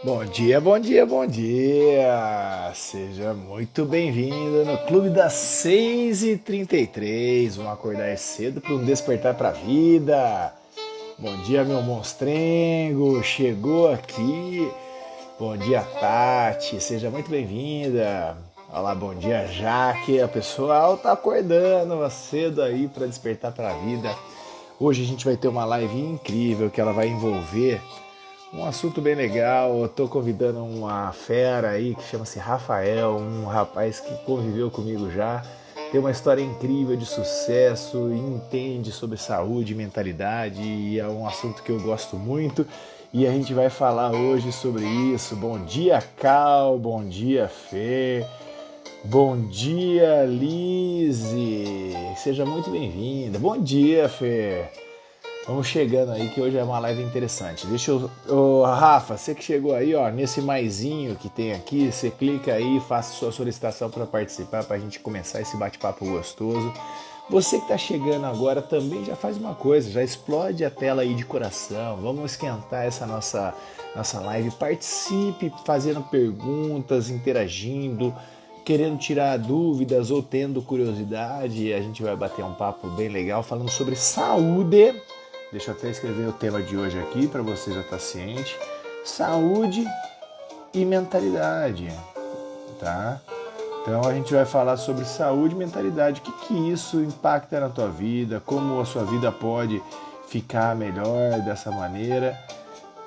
Bom dia, bom dia, bom dia! Seja muito bem-vindo no Clube das 6h33. Vamos acordar cedo para um despertar para a vida. Bom dia, meu monstrengo! Chegou aqui. Bom dia, Tati! Seja muito bem-vinda. Olá, bom dia, Jaque. O pessoal tá acordando cedo aí para despertar para a vida. Hoje a gente vai ter uma live incrível que ela vai envolver um assunto bem legal. Eu tô convidando uma fera aí que chama-se Rafael, um rapaz que conviveu comigo já, tem uma história incrível de sucesso, entende sobre saúde e mentalidade, e é um assunto que eu gosto muito. E a gente vai falar hoje sobre isso. Bom dia, Cal, bom dia, Fê, bom dia, Lise, seja muito bem-vinda. Bom dia, Fê. Vamos chegando aí que hoje é uma live interessante. Deixa eu. Ô, Rafa, você que chegou aí, ó, nesse maisinho que tem aqui, você clica aí, faça sua solicitação para participar, para a gente começar esse bate-papo gostoso. Você que está chegando agora também já faz uma coisa, já explode a tela aí de coração. Vamos esquentar essa nossa live. Participe fazendo perguntas, interagindo, querendo tirar dúvidas ou tendo curiosidade. A gente vai bater um papo bem legal falando sobre saúde. Deixa eu até escrever o tema de hoje aqui para você já estar ciente. Saúde e mentalidade, tá? Então a gente vai falar sobre saúde e mentalidade. O que isso impacta na tua vida? Como a sua vida pode ficar melhor dessa maneira?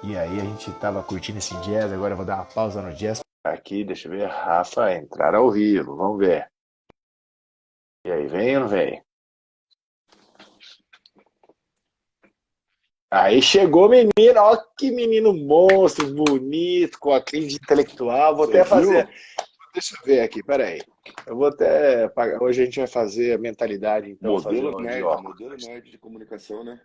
E aí a gente tava curtindo esse jazz, agora eu vou dar uma pausa no jazz. Aqui, deixa eu ver, Rafa, entrar ao vivo, vamos ver. E aí, vem ou não vem? Aí chegou o menino, ó que menino monstro, bonito, com a crise intelectual. Vou Você até fazer. viu? Deixa eu ver aqui, peraí. Eu vou até. Hoje a gente vai fazer a mentalidade, então, fazendo de óculos. Modelo nerd de comunicação, né?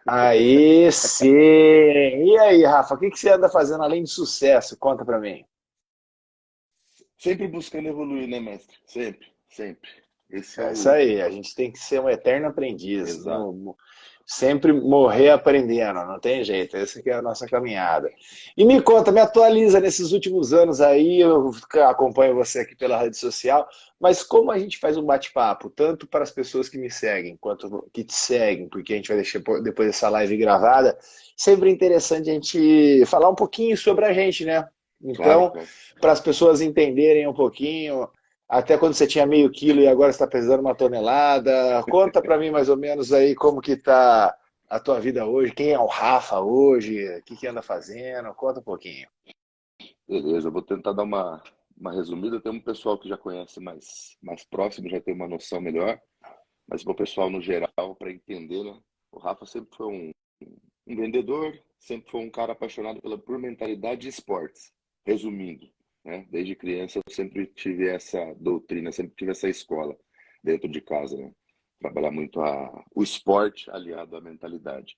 Aí sim! E aí, Rafa, o que você anda fazendo além de sucesso? Conta pra mim. Sempre buscando evoluir, né, mestre? Sempre, sempre. Esse é É isso o aí, a gente tem que ser um eterno aprendiz, exato. sempre morrer aprendendo, não tem jeito, essa que é a nossa caminhada. E me conta, me atualiza nesses últimos anos aí, eu acompanho você aqui pela rede social, mas como a gente faz um bate-papo, tanto para as pessoas que me seguem, quanto que te seguem, porque a gente vai deixar depois dessa live gravada, sempre interessante a gente falar um pouquinho sobre a gente, né? Claro, Então, claro. para as pessoas entenderem um pouquinho até quando você tinha meio quilo e agora está pesando uma tonelada. Conta para mim mais ou menos aí como que tá a tua vida hoje, quem é o Rafa hoje, o que anda fazendo, conta um pouquinho. Beleza, eu vou tentar dar uma resumida. Tem um pessoal que já conhece mais próximo, já tem uma noção melhor, mas para o pessoal no geral, para entender, né? O Rafa sempre foi um vendedor, sempre foi um cara apaixonado por mentalidade e esportes. Resumindo, né? Desde criança eu sempre tive essa doutrina, sempre tive essa escola dentro de casa, né? Trabalhar muito o esporte aliado à mentalidade.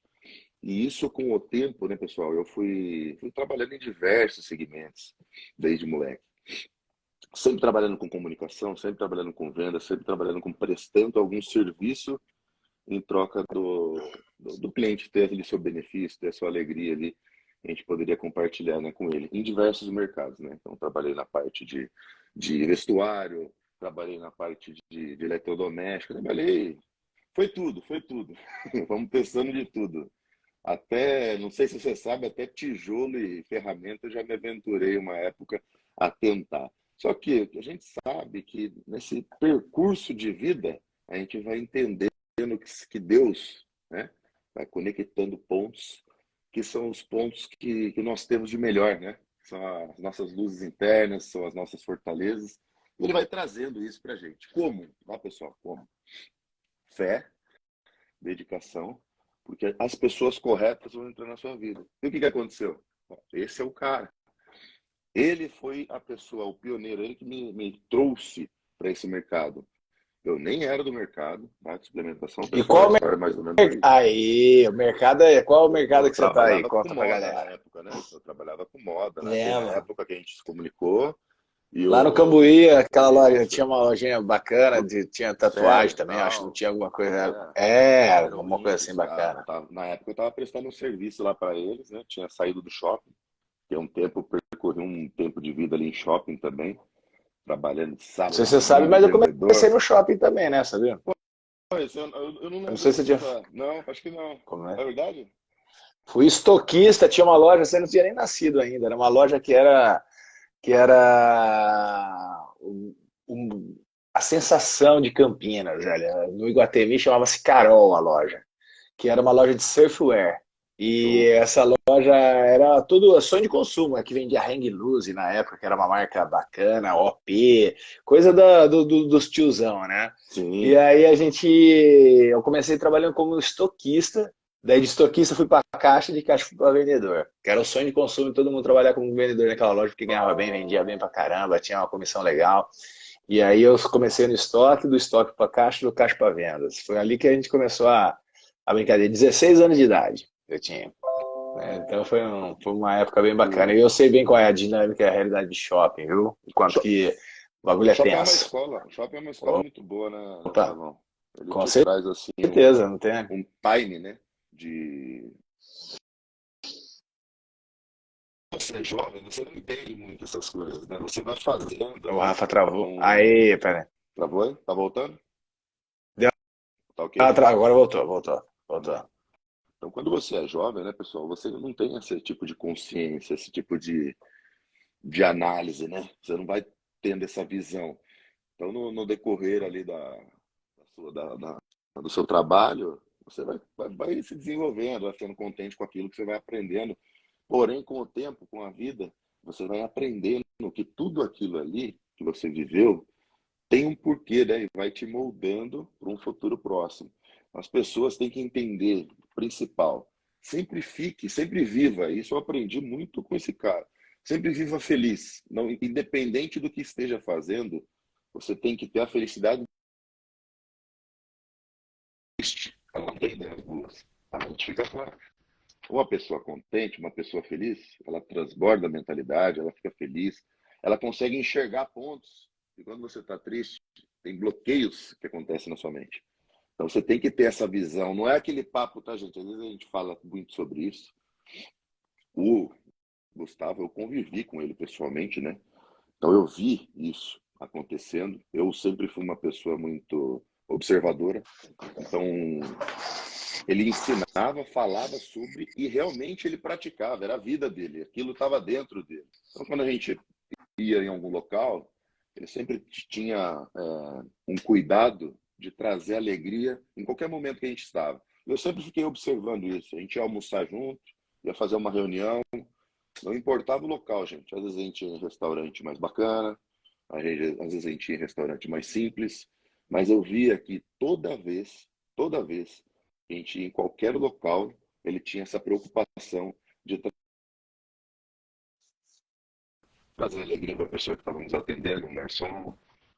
E isso com o tempo, né, pessoal, eu fui trabalhando em diversos segmentos desde moleque. Sempre trabalhando com comunicação, sempre trabalhando com venda, sempre trabalhando com prestando algum serviço em troca do cliente ter ali seu benefício, ter a sua alegria ali, a gente poderia compartilhar, né, com ele, em diversos mercados, né? Então, trabalhei na parte de vestuário, trabalhei na parte de eletrodoméstico, trabalhei, foi tudo, foi tudo. Vamos pensando de tudo. Até, não sei se você sabe, até tijolo e ferramenta eu já me aventurei uma época a tentar. Só que a gente sabe que nesse percurso de vida, a gente vai entender que Deus, né, vai conectando pontos que são os pontos que nós temos de melhor, né? São as nossas luzes internas, são as nossas fortalezas. E ele vai trazendo isso para a gente. Como? Lá, pessoal, como? Fé, dedicação, porque as pessoas corretas vão entrar na sua vida. E o que aconteceu? Esse é o cara. Ele foi a pessoa, o pioneiro, ele que me trouxe para esse mercado. Eu nem era do mercado, tá? De suplementação, E pessoal, a qual história é mais ou menos aí. aí, o mercado é qual o mercado Eu que você tá aí? trabalhava com Conta pra moda na galera. época, né? Eu trabalhava com moda, né? Foi na Lembro. época que a gente se comunicou e Lá no o... Cambuí, aquela loja, Isso, tinha uma lojinha bacana, Fruta tinha tatuagem Sério, também, acho que não tal. tinha alguma coisa. É, É, alguma coisa assim aerolinks, tá? bacana. Na época eu estava prestando um serviço lá para eles, né? Tinha saído do shopping, Fiquei um tempo, percorri um tempo de vida ali em shopping também, trabalhando de Não sei sábado, se você sabe, domingo, mas eu vendedor. comecei no shopping também, né? Sabia? Pois, eu não Eu não lembro sei se você tinha. dessa. Não, acho que não. Como é? É verdade? Fui estoquista, tinha uma loja, você não tinha nem nascido ainda. Era uma loja que era a sensação de Campinas, velho. No Iguatemi chamava-se Carol a loja, que era uma loja de surfwear. E Show. essa loja era tudo sonho de consumo, que vendia Hang Loose na época, que era uma marca bacana, OP, coisa dos tiozão, né? E Sim. aí eu comecei trabalhando como estoquista, daí de estoquista fui para caixa, de caixa fui para vendedor, que era o sonho de consumo de todo mundo trabalhar como vendedor naquela loja, porque ganhava bem, vendia bem pra caramba, tinha uma comissão legal. E aí eu comecei no estoque, do estoque para caixa, do caixa para vendas. Foi ali que a gente começou a brincadeira. 16 anos de idade eu tinha. Né? Então foi uma época bem bacana. E O eu sei bem qual é a dinâmica e a realidade de shopping, viu? Enquanto sho- que o bagulho é shopping é uma tenso. escola. Shopping é uma escola muito boa, né, Opa, Gustavão? Ele com te traz assim certeza, não tem? um time, né? De você é jovem, você não entende muito essas coisas, né? Você vai fazendo. O Rafa travou. Então, Aí, pera. travou aí? Tá voltando? Deu Tá ok? agora voltou. Então, quando você é jovem, né, pessoal, você não tem esse tipo de consciência, esse tipo de análise, né? Você não vai tendo essa visão. Então, no decorrer ali da sua, do seu trabalho, você vai se desenvolvendo, vai ficando contente com aquilo que você vai aprendendo. Porém, com o tempo, com a vida, você vai aprendendo que tudo aquilo ali que você viveu tem um porquê, né? E vai te moldando para um futuro próximo. As pessoas têm que entender, principal, sempre fique, sempre viva. Isso eu aprendi muito com esse cara. Sempre viva feliz, não, independente do que esteja fazendo, você tem que ter a felicidade. Ela não tem ideias boas. A mente fica fraca. Uma pessoa contente, uma pessoa feliz, ela transborda a mentalidade, ela fica feliz, ela consegue enxergar pontos. E quando você está triste, tem bloqueios que acontecem na sua mente. Então você tem que ter essa visão. Não é aquele papo, tá, gente? Às vezes a gente fala muito sobre isso. O Gustavo, eu convivi com ele pessoalmente, né? Então eu vi isso acontecendo. Eu sempre fui uma pessoa muito observadora. Então ele ensinava, falava sobre e realmente ele praticava, era a vida dele, aquilo estava dentro dele. Então quando a gente ia em algum local, ele sempre tinha um cuidado de trazer alegria em qualquer momento que a gente estava. Eu sempre fiquei observando isso. A gente ia almoçar junto, ia fazer uma reunião, não importava o local, gente. Às vezes a gente ia em restaurante mais bacana, às vezes a gente ia em restaurante mais simples, mas eu via que toda vez, que a gente ia em qualquer local, ele tinha essa preocupação de trazer alegria para a pessoa que estava nos atendendo, um garçom,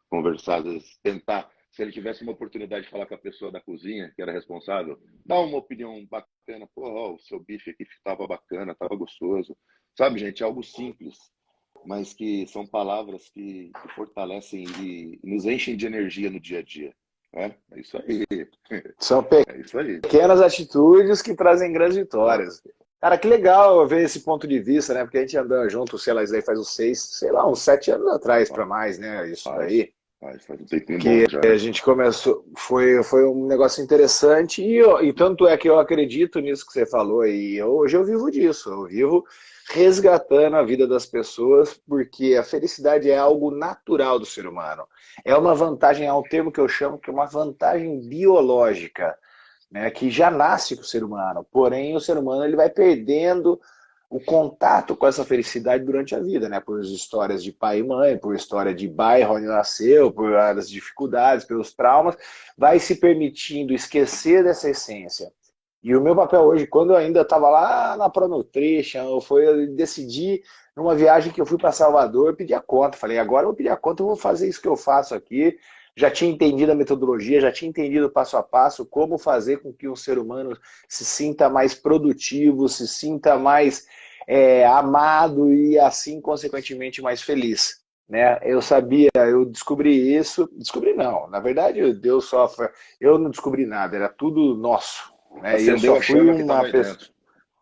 conversar, às vezes tentar, se ele tivesse uma oportunidade de falar com a pessoa da cozinha, que era responsável, dar uma opinião bacana, pô, ó, o seu bife aqui estava bacana, estava gostoso. Sabe, gente, é algo simples, mas que são palavras que fortalecem e nos enchem de energia no dia a dia. É isso aí, São é isso aí. pequenas atitudes que trazem grandes vitórias. Cara, que legal ver esse ponto de vista, né? Porque a gente andou junto, sei lá, isso daí faz uns 6, sei lá, uns 7 anos atrás para mais, né? Isso Faz, daí. faz um tempinho bom Que já. a gente começou, foi um negócio interessante e tanto é que eu acredito nisso que você falou e hoje eu vivo disso, eu vivo resgatando a vida das pessoas porque a felicidade é algo natural do ser humano, é uma vantagem, é um termo que eu chamo que é uma vantagem biológica, né, que já nasce com o ser humano, porém o ser humano ele vai perdendo o contato com essa felicidade durante a vida, né? Por histórias de pai e mãe, por história de bairro onde nasceu, por as dificuldades, pelos traumas, vai se permitindo esquecer dessa essência. E o meu papel hoje, quando eu ainda estava lá na Pronutrition, foi decidir numa viagem que eu fui para Salvador, eu pedi a conta. Falei, agora eu vou pedir a conta, eu vou fazer isso que eu faço aqui. Já tinha entendido a metodologia, já tinha entendido passo a passo como fazer com que um ser humano se sinta mais produtivo, se sinta mais amado e assim, consequentemente, mais feliz. Né? Eu sabia, eu descobri isso, descobri não, na verdade Deus só, eu não descobri nada, era tudo nosso. Né? E eu só Acendeu a fui chama que uma estava aí pessoa, dentro.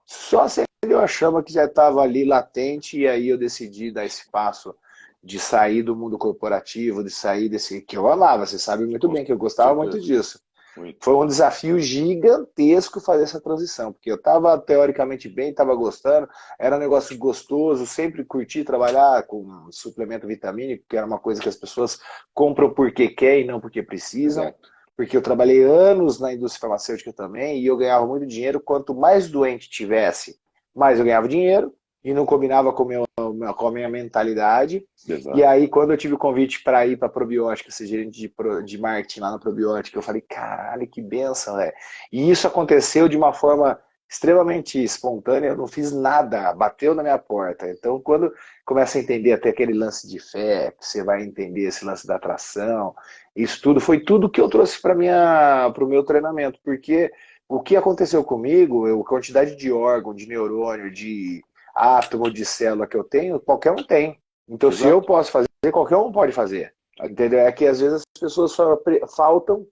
só acendeu a chama que já estava ali latente, e aí eu decidi dar esse passo de sair do mundo corporativo, de sair desse que eu amava, você sabe muito Com bem que eu gostava muito certeza. disso. Muito. Foi um desafio gigantesco fazer essa transição, porque eu estava teoricamente bem, estava gostando, era um negócio gostoso, sempre curti trabalhar com suplemento vitamínico, que era uma coisa que as pessoas compram porque quer e não porque precisam, Exato. porque eu trabalhei anos na indústria farmacêutica também e eu ganhava muito dinheiro. Quanto mais doente tivesse, mais eu ganhava dinheiro e não combinava com a minha mentalidade. E Exato. aí, quando eu tive o convite para ir para a probiótica, ser gerente de marketing lá na probiótica, eu falei, caralho, que benção, velho. E isso aconteceu de uma forma extremamente espontânea, eu não fiz nada, bateu na minha porta. Então, quando começa a entender até aquele lance de fé, que você vai entender esse lance da atração, isso tudo foi tudo que eu trouxe para o meu treinamento, porque o que aconteceu comigo, a quantidade de órgão, de neurônio, de átomo, de célula que eu tenho, qualquer um tem. Então, se eu Exato. posso fazer, qualquer um pode fazer. Entendeu? É que às vezes as pessoas só faltam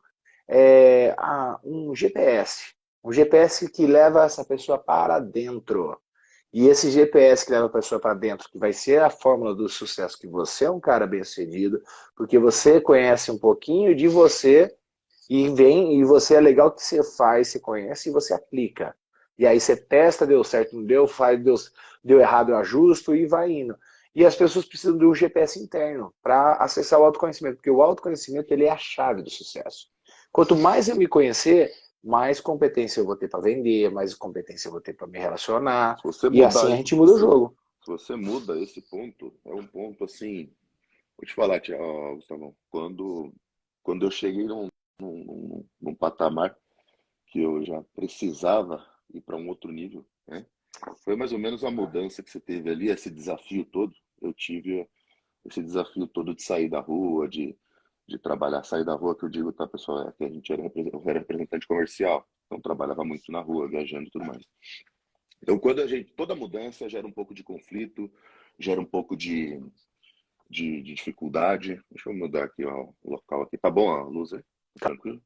um GPS. Um GPS que leva essa pessoa para dentro. E esse GPS que leva a pessoa para dentro, que vai ser a fórmula do sucesso, que você é um cara bem-sucedido, porque você conhece um pouquinho de você e você é legal que você faz, você conhece e você aplica. E aí você testa, deu certo, não deu, deu errado, eu ajusto e vai indo. E as pessoas precisam de um GPS interno para acessar o autoconhecimento, porque o autoconhecimento ele é a chave do sucesso. Quanto mais eu me conhecer, mais competência eu vou ter para vender, mais competência eu vou ter para me relacionar, Se você e mudar assim a gente muda o esse, jogo. se você muda esse ponto, é um ponto assim. Vou te falar, tia, ó, Gustavão, quando eu cheguei num patamar que eu já precisava ir para um outro nível, né? Foi mais ou menos a mudança que você teve ali, esse desafio todo. Eu tive esse desafio todo de sair da rua, de trabalhar, sair da rua, que eu digo, tá, pessoal, é que a gente eu era representante comercial, então trabalhava muito na rua, viajando e tudo mais. Então, toda mudança gera um pouco de conflito, gera um pouco de dificuldade. Deixa eu mudar aqui ó, o local aqui. Tá bom a luz aí? Tá tranquilo?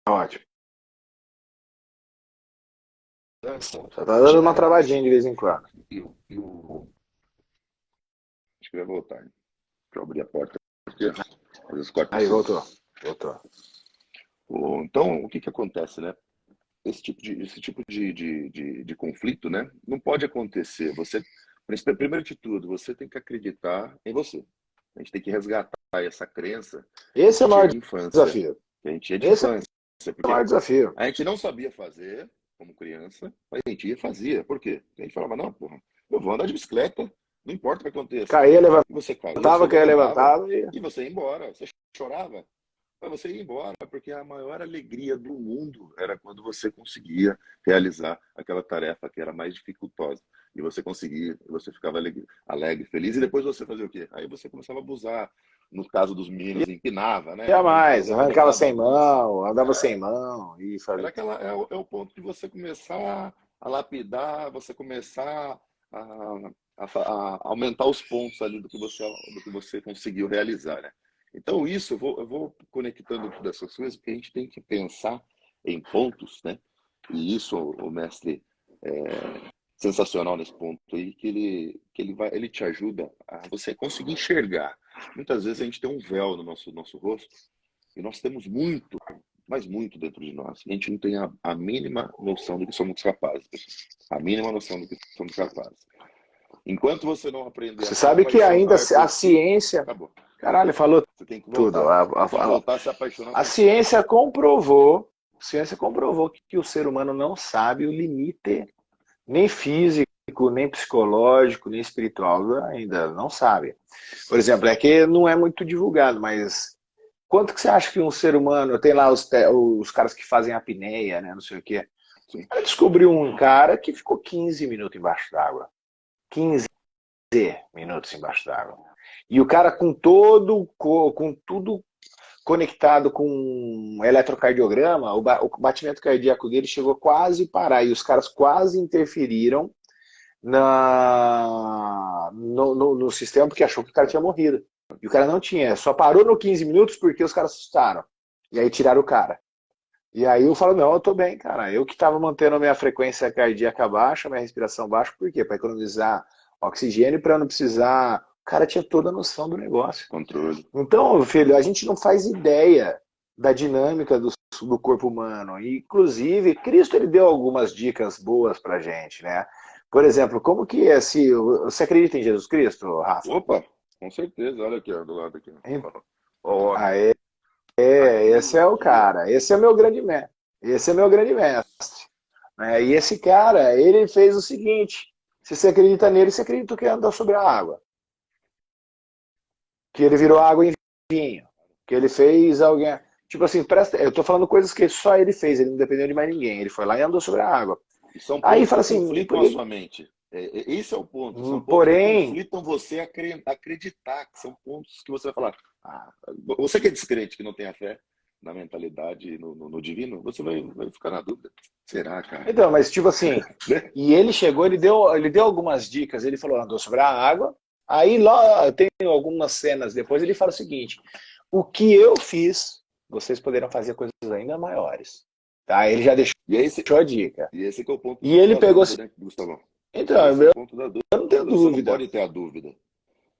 Ótimo. Só tá dando uma travadinha de vez em quando. Acho que vai voltar. Hein? Deixa eu abrir a porta aqui. Às vezes corta Aí, tudo. voltou. Voltou. Então, o que que acontece, né? Esse tipo de conflito, né? Não pode acontecer. Primeiro de tudo, você tem que acreditar em você. A gente tem que resgatar essa crença que a Esse é gente o tinha maior de infância. desafio. Que a gente tinha de Esse é infância. o maior Porque desafio. a gente não sabia fazer como criança, mas a gente ia e fazia. Por quê? Porque a gente falava, não, porra, eu vou andar de bicicleta, não importa o que aconteça. Caía, E você caía, você caía, levantava levantava e... e você ia embora. Você chorava, mas você ia embora, porque a maior alegria do mundo era quando você conseguia realizar aquela tarefa que era mais dificultosa. E você conseguia, e você ficava alegre, feliz, e depois você fazia o quê? Aí você começava a abusar. No caso dos meninos, empinava, né? Ia Como a gente fala, mais, dava arrancava risada sem disso. mão, andava sem É, mão e era fazia. aquela, é o ponto de você começar a lapidar, você começar a aumentar os pontos ali do que você conseguiu realizar, né? Então, isso, eu vou conectando todas essas coisas, porque a gente tem que pensar em pontos, né? E isso, o mestre é sensacional nesse ponto aí, ele te ajuda a você conseguir enxergar. Muitas vezes a gente tem um véu no nosso rosto, e nós temos muito, mas muito dentro de nós. A gente não tem a mínima noção do que somos capazes, pessoal. A mínima noção do que somos capazes. Enquanto você não aprender a Você se sabe que ainda apaixonar a por si, ciência... acabou. Caralho, falou Você tem que tudo. voltar. Você tem que voltar a se apaixonar A por si. ciência comprovou que o ser humano não sabe o limite nem físico, nem psicológico, nem espiritual, ainda não sabe. Por exemplo, é que não é muito divulgado, mas quanto que você acha que um ser humano, tem lá os caras que fazem apneia, né, não sei o quê. Sim. Eu descobri um cara que ficou 15 minutos embaixo d'água. 15 minutos embaixo d'água. E o cara com tudo conectado com um eletrocardiograma, o batimento cardíaco dele chegou quase a parar e os caras quase interferiram no sistema porque achou que o cara tinha morrido. E o cara não tinha, só parou no 15 minutos porque os caras assustaram. E aí tiraram o cara. E aí eu falo, não, eu tô bem, cara. Eu que tava mantendo a minha frequência cardíaca baixa, minha respiração baixa, por quê? Para economizar oxigênio, para não precisar. O cara tinha toda a noção do negócio. Controle. Então, filho, a gente não faz ideia da dinâmica do corpo humano. E, inclusive, Cristo ele deu algumas dicas boas pra gente, né? Por exemplo, como que é se você acredita em Jesus Cristo, Rafa? Opa, com certeza. Olha aqui, ó, do lado aqui. Hein? Ó, o homem. Ah, Tá esse aqui, é o aqui, ó. cara. Esse é meu grande mestre. Esse é meu grande mestre. Né? E esse cara, ele fez o seguinte: se você acredita nele, você acredita que anda sobre a água, que ele virou água em vinho, que ele fez alguém. Tipo assim, presta, eu tô falando coisas que só ele fez, ele não dependeu de mais ninguém. Ele foi lá e andou sobre a água. E são Aí pontos fala que assim, conflitam a sua mente. Esse é o ponto. São pontos que porém, conflitam você a acreditar, que são pontos que você vai falar. Ah, você que é descrente, que não tem a fé na mentalidade, no divino, você vai ficar na dúvida. Será, cara? então, mas tipo assim, Né? e ele chegou, ele deu algumas dicas, ele falou, andou sobre a água. Aí lá tem algumas cenas depois, ele fala o seguinte: o que eu fiz, vocês poderão fazer coisas ainda maiores. Tá? Ele já deixou E esse, a dica. e esse que é o ponto E ele da pegou. dúvida, né, Gustavo? Então, Esse é o ponto da eu não tenho dúvida. Você não dúvida. pode ter a dúvida.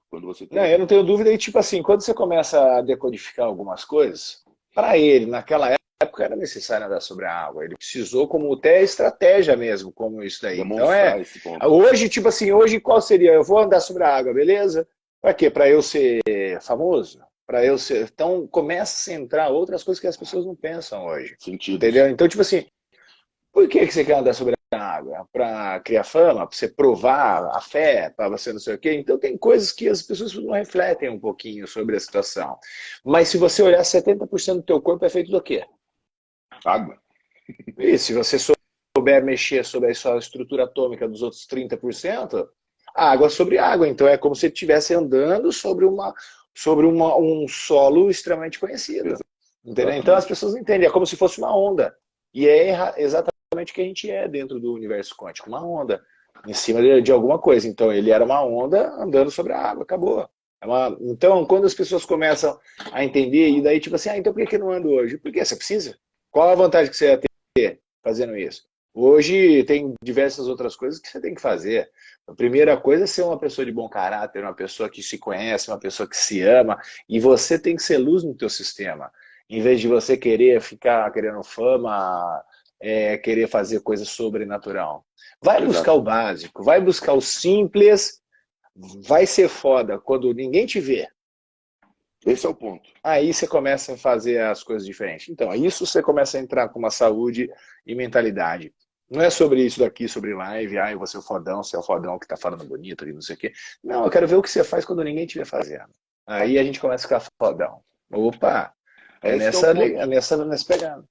Quando você tem Não, a eu não tenho dúvida. E tipo assim, quando você começa a decodificar algumas coisas, para ele, naquela época, era necessário andar sobre a água. Ele precisou, como até estratégia mesmo, como isso daí. Então demonstrar esse ponto. hoje, tipo assim, hoje qual seria? Eu vou andar sobre a água, beleza? Para quê? Para eu ser famoso? Para eu ser. Então começa a entrar outras coisas que as pessoas não pensam hoje. Entendeu? Sentidos. Então, tipo assim, por que você quer andar sobre a água? Para criar fama, para você provar a fé, para você não sei o quê. Então tem coisas que as pessoas não refletem um pouquinho sobre a situação. Mas se você olhar, 70% do teu corpo é feito do quê? Água. E se você souber mexer sobre a sua estrutura atômica dos outros 30%, água sobre água. Então é como se estivesse andando sobre um solo extremamente conhecido. Entendeu? Então as Exatamente. pessoas não entendem, é como se fosse uma onda. E é exatamente o que a gente é dentro do universo quântico, uma onda em cima de alguma coisa. Então ele era uma onda andando sobre a água, acabou. Então, quando as pessoas começam a entender, e daí tipo assim, então por que eu não ando hoje? Porque você precisa. Qual a vantagem que você ia ter fazendo isso? Hoje tem diversas outras coisas que você tem que fazer. A primeira coisa é ser uma pessoa de bom caráter, uma pessoa que se conhece, uma pessoa que se ama, e você tem que ser luz no teu sistema. Em vez de você querer ficar querendo fama, querer fazer coisa sobrenatural. Vai buscar Exato. o básico, vai buscar o simples, vai ser foda quando ninguém te vê. Esse é o ponto. Aí você começa a fazer as coisas diferentes. Então, isso você começa a entrar com uma saúde e mentalidade. Não é sobre isso daqui, sobre live, eu vou ser o fodão, você é o fodão que tá falando bonito e não sei o quê. Não, eu quero ver o que você faz quando ninguém estiver fazendo. Aí a gente começa a ficar fodão. Opa, é Esse que é o nessa, ponto. nessa pegada.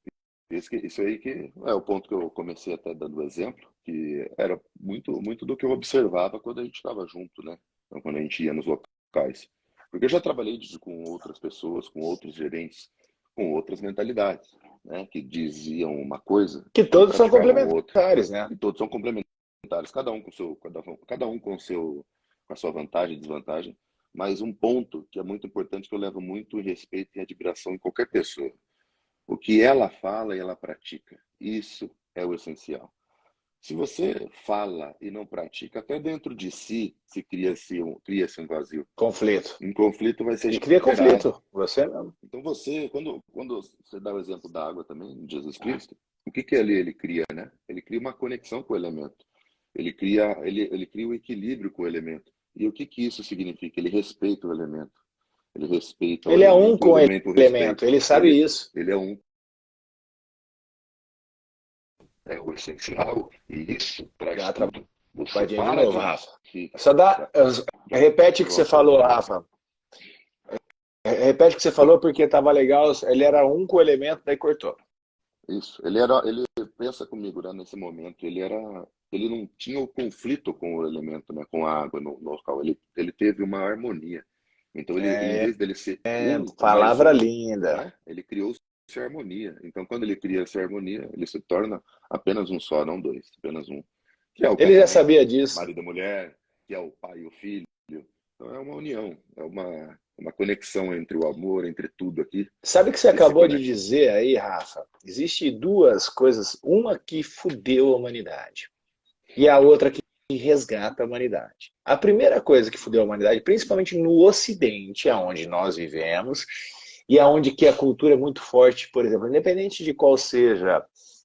Isso aí que é o ponto que eu comecei até dando exemplo, que era muito, muito do que eu observava quando a gente estava junto, né? Então, quando a gente ia nos locais. Porque eu já trabalhei com outras pessoas, com outros gerentes, com outras mentalidades, né? Que diziam uma coisa Que e todos são praticavam outra. complementares, né? E todos são complementares, cada um com a sua vantagem e desvantagem. Mas um ponto que é muito importante, que eu levo muito em respeito e admiração em qualquer pessoa. O que ela fala e ela pratica. Isso é o essencial. Se você fala e não pratica, até dentro de si se cria-se um vazio. Conflito. Um conflito vai ser E cria gerado. conflito. Você mesmo. Então quando você dá o exemplo da água também, de Jesus Cristo, o que ali ele cria, né? Ele cria uma conexão com o elemento. Ele cria o equilíbrio com o elemento. E o que isso significa? Ele respeita o elemento. Ele respeita o Ele é um elemento e o com o elemento o elemento. respeita. Ele sabe Ele, isso. ele é um. É o essencial e isso traz Já tudo. Você travadinha de para novo, de. Rafa. de- Só dá. da- Repete o que você Volta aí. falou, Rafa. Repete o que você falou porque tava legal. Ele era um com o elemento, daí cortou. Isso. Ele pensa comigo, né, nesse momento. Ele não tinha o conflito com o elemento, né, com a água no local. Ele teve uma harmonia. Então em vez dele ser um mais Palavra um, linda. né, ele criou-se harmonia. Então quando ele cria essa harmonia, ele se torna apenas um só, não dois, apenas um. Que é o Ele já casamento, sabia disso. marido e mulher, que é o pai e o filho. Então é uma união, uma conexão entre o amor, entre tudo aqui. Sabe o que você Que se acabou de conecta. dizer aí, Rafa? Existe duas coisas, uma que fudeu a humanidade e a outra que resgata a humanidade. A primeira coisa que fudeu a humanidade, principalmente no Ocidente, aonde nós vivemos, e aonde que a cultura é muito forte, por exemplo, independente de qual seja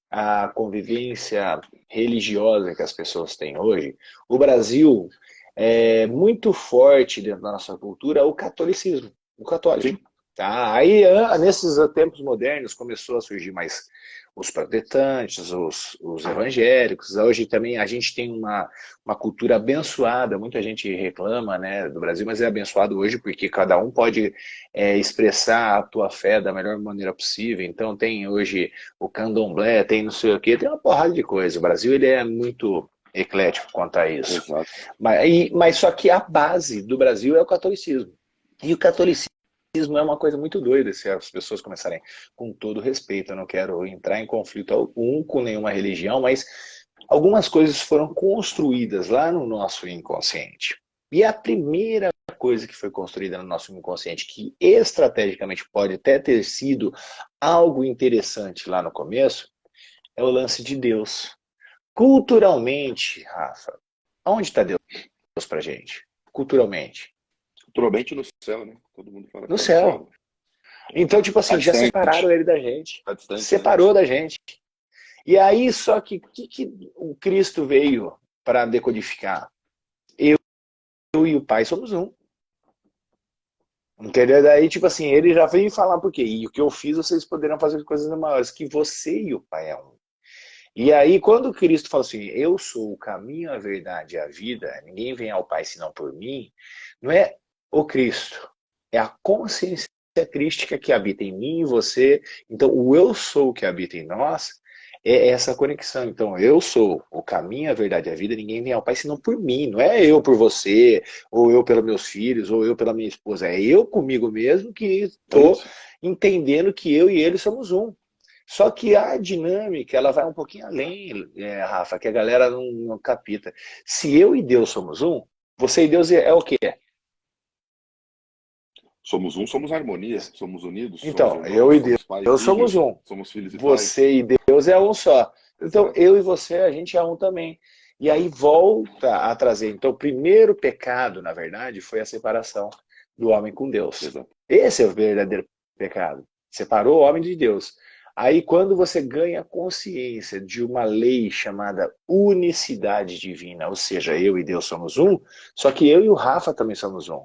a convivência religiosa que as pessoas têm hoje, o Brasil é muito forte dentro da nossa cultura o catolicismo, o católico. Sim, Tá? Aí, nesses tempos modernos, começou a surgir mais os protestantes, os evangélicos. Hoje também a gente tem uma cultura abençoada. Muita gente reclama, né, do Brasil, mas é abençoado hoje porque cada um pode expressar a tua fé da melhor maneira possível. Então tem hoje o candomblé, tem não sei o quê, tem uma porrada de coisa. O Brasil ele é muito eclético quanto a isso. exato. Mas só que a base do Brasil é o catolicismo. E o catolicismo é uma coisa muito doida se as pessoas começarem, com todo respeito, eu não quero entrar em conflito algum com nenhuma religião, mas algumas coisas foram construídas lá no nosso inconsciente. E a primeira coisa que foi construída no nosso inconsciente, que estrategicamente pode até ter sido algo interessante lá no começo, é o lance de Deus. Culturalmente, Rafa, onde está Deus pra gente? Culturalmente? Naturalmente no céu, né? Todo mundo fala que No está no céu. céu. Então, tipo Está assim, já separaram distante. ele da gente. Está distante, né? Separou da gente. E aí, só que o Cristo veio para decodificar? Eu e o Pai somos um. Entendeu? Daí, tipo assim, ele já veio falar por quê? E o que eu fiz, vocês poderão fazer coisas maiores, que você e o Pai é um. E aí, quando Cristo fala assim, eu sou o caminho, a verdade e a vida, ninguém vem ao Pai senão por mim, não é o Cristo, é a consciência crística que habita em mim e você. Então, o eu sou que habita em nós é essa conexão. Então, eu sou o caminho, a verdade e a vida, ninguém vem ao Pai senão por mim. Não é eu por você, ou eu pelos meus filhos, ou eu pela minha esposa. É eu comigo mesmo que É estou isso. entendendo que eu e ele somos um. Só que a dinâmica, ela vai um pouquinho além, Rafa, que a galera não capita. Se eu e Deus somos um, você e Deus é o quê? Somos um, somos harmonia, somos unidos, somos Então, eu irmãos, e somos pais e Deus somos filhos, um. somos filhos e pais. Você e Deus é um só. Então, Exato, eu e você, a gente é um também. E aí volta a trazer. Então, o primeiro pecado, na verdade, foi a separação do homem com Deus. exato. Esse é o verdadeiro pecado. Separou o homem de Deus. Aí, quando você ganha consciência de uma lei chamada unicidade divina, ou seja, eu e Deus somos um, só que eu e o Rafa também somos um.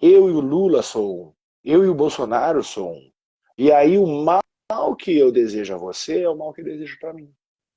Eu e o Lula sou um. Eu e o Bolsonaro sou um. E aí o mal que eu desejo a você é o mal que eu desejo para mim.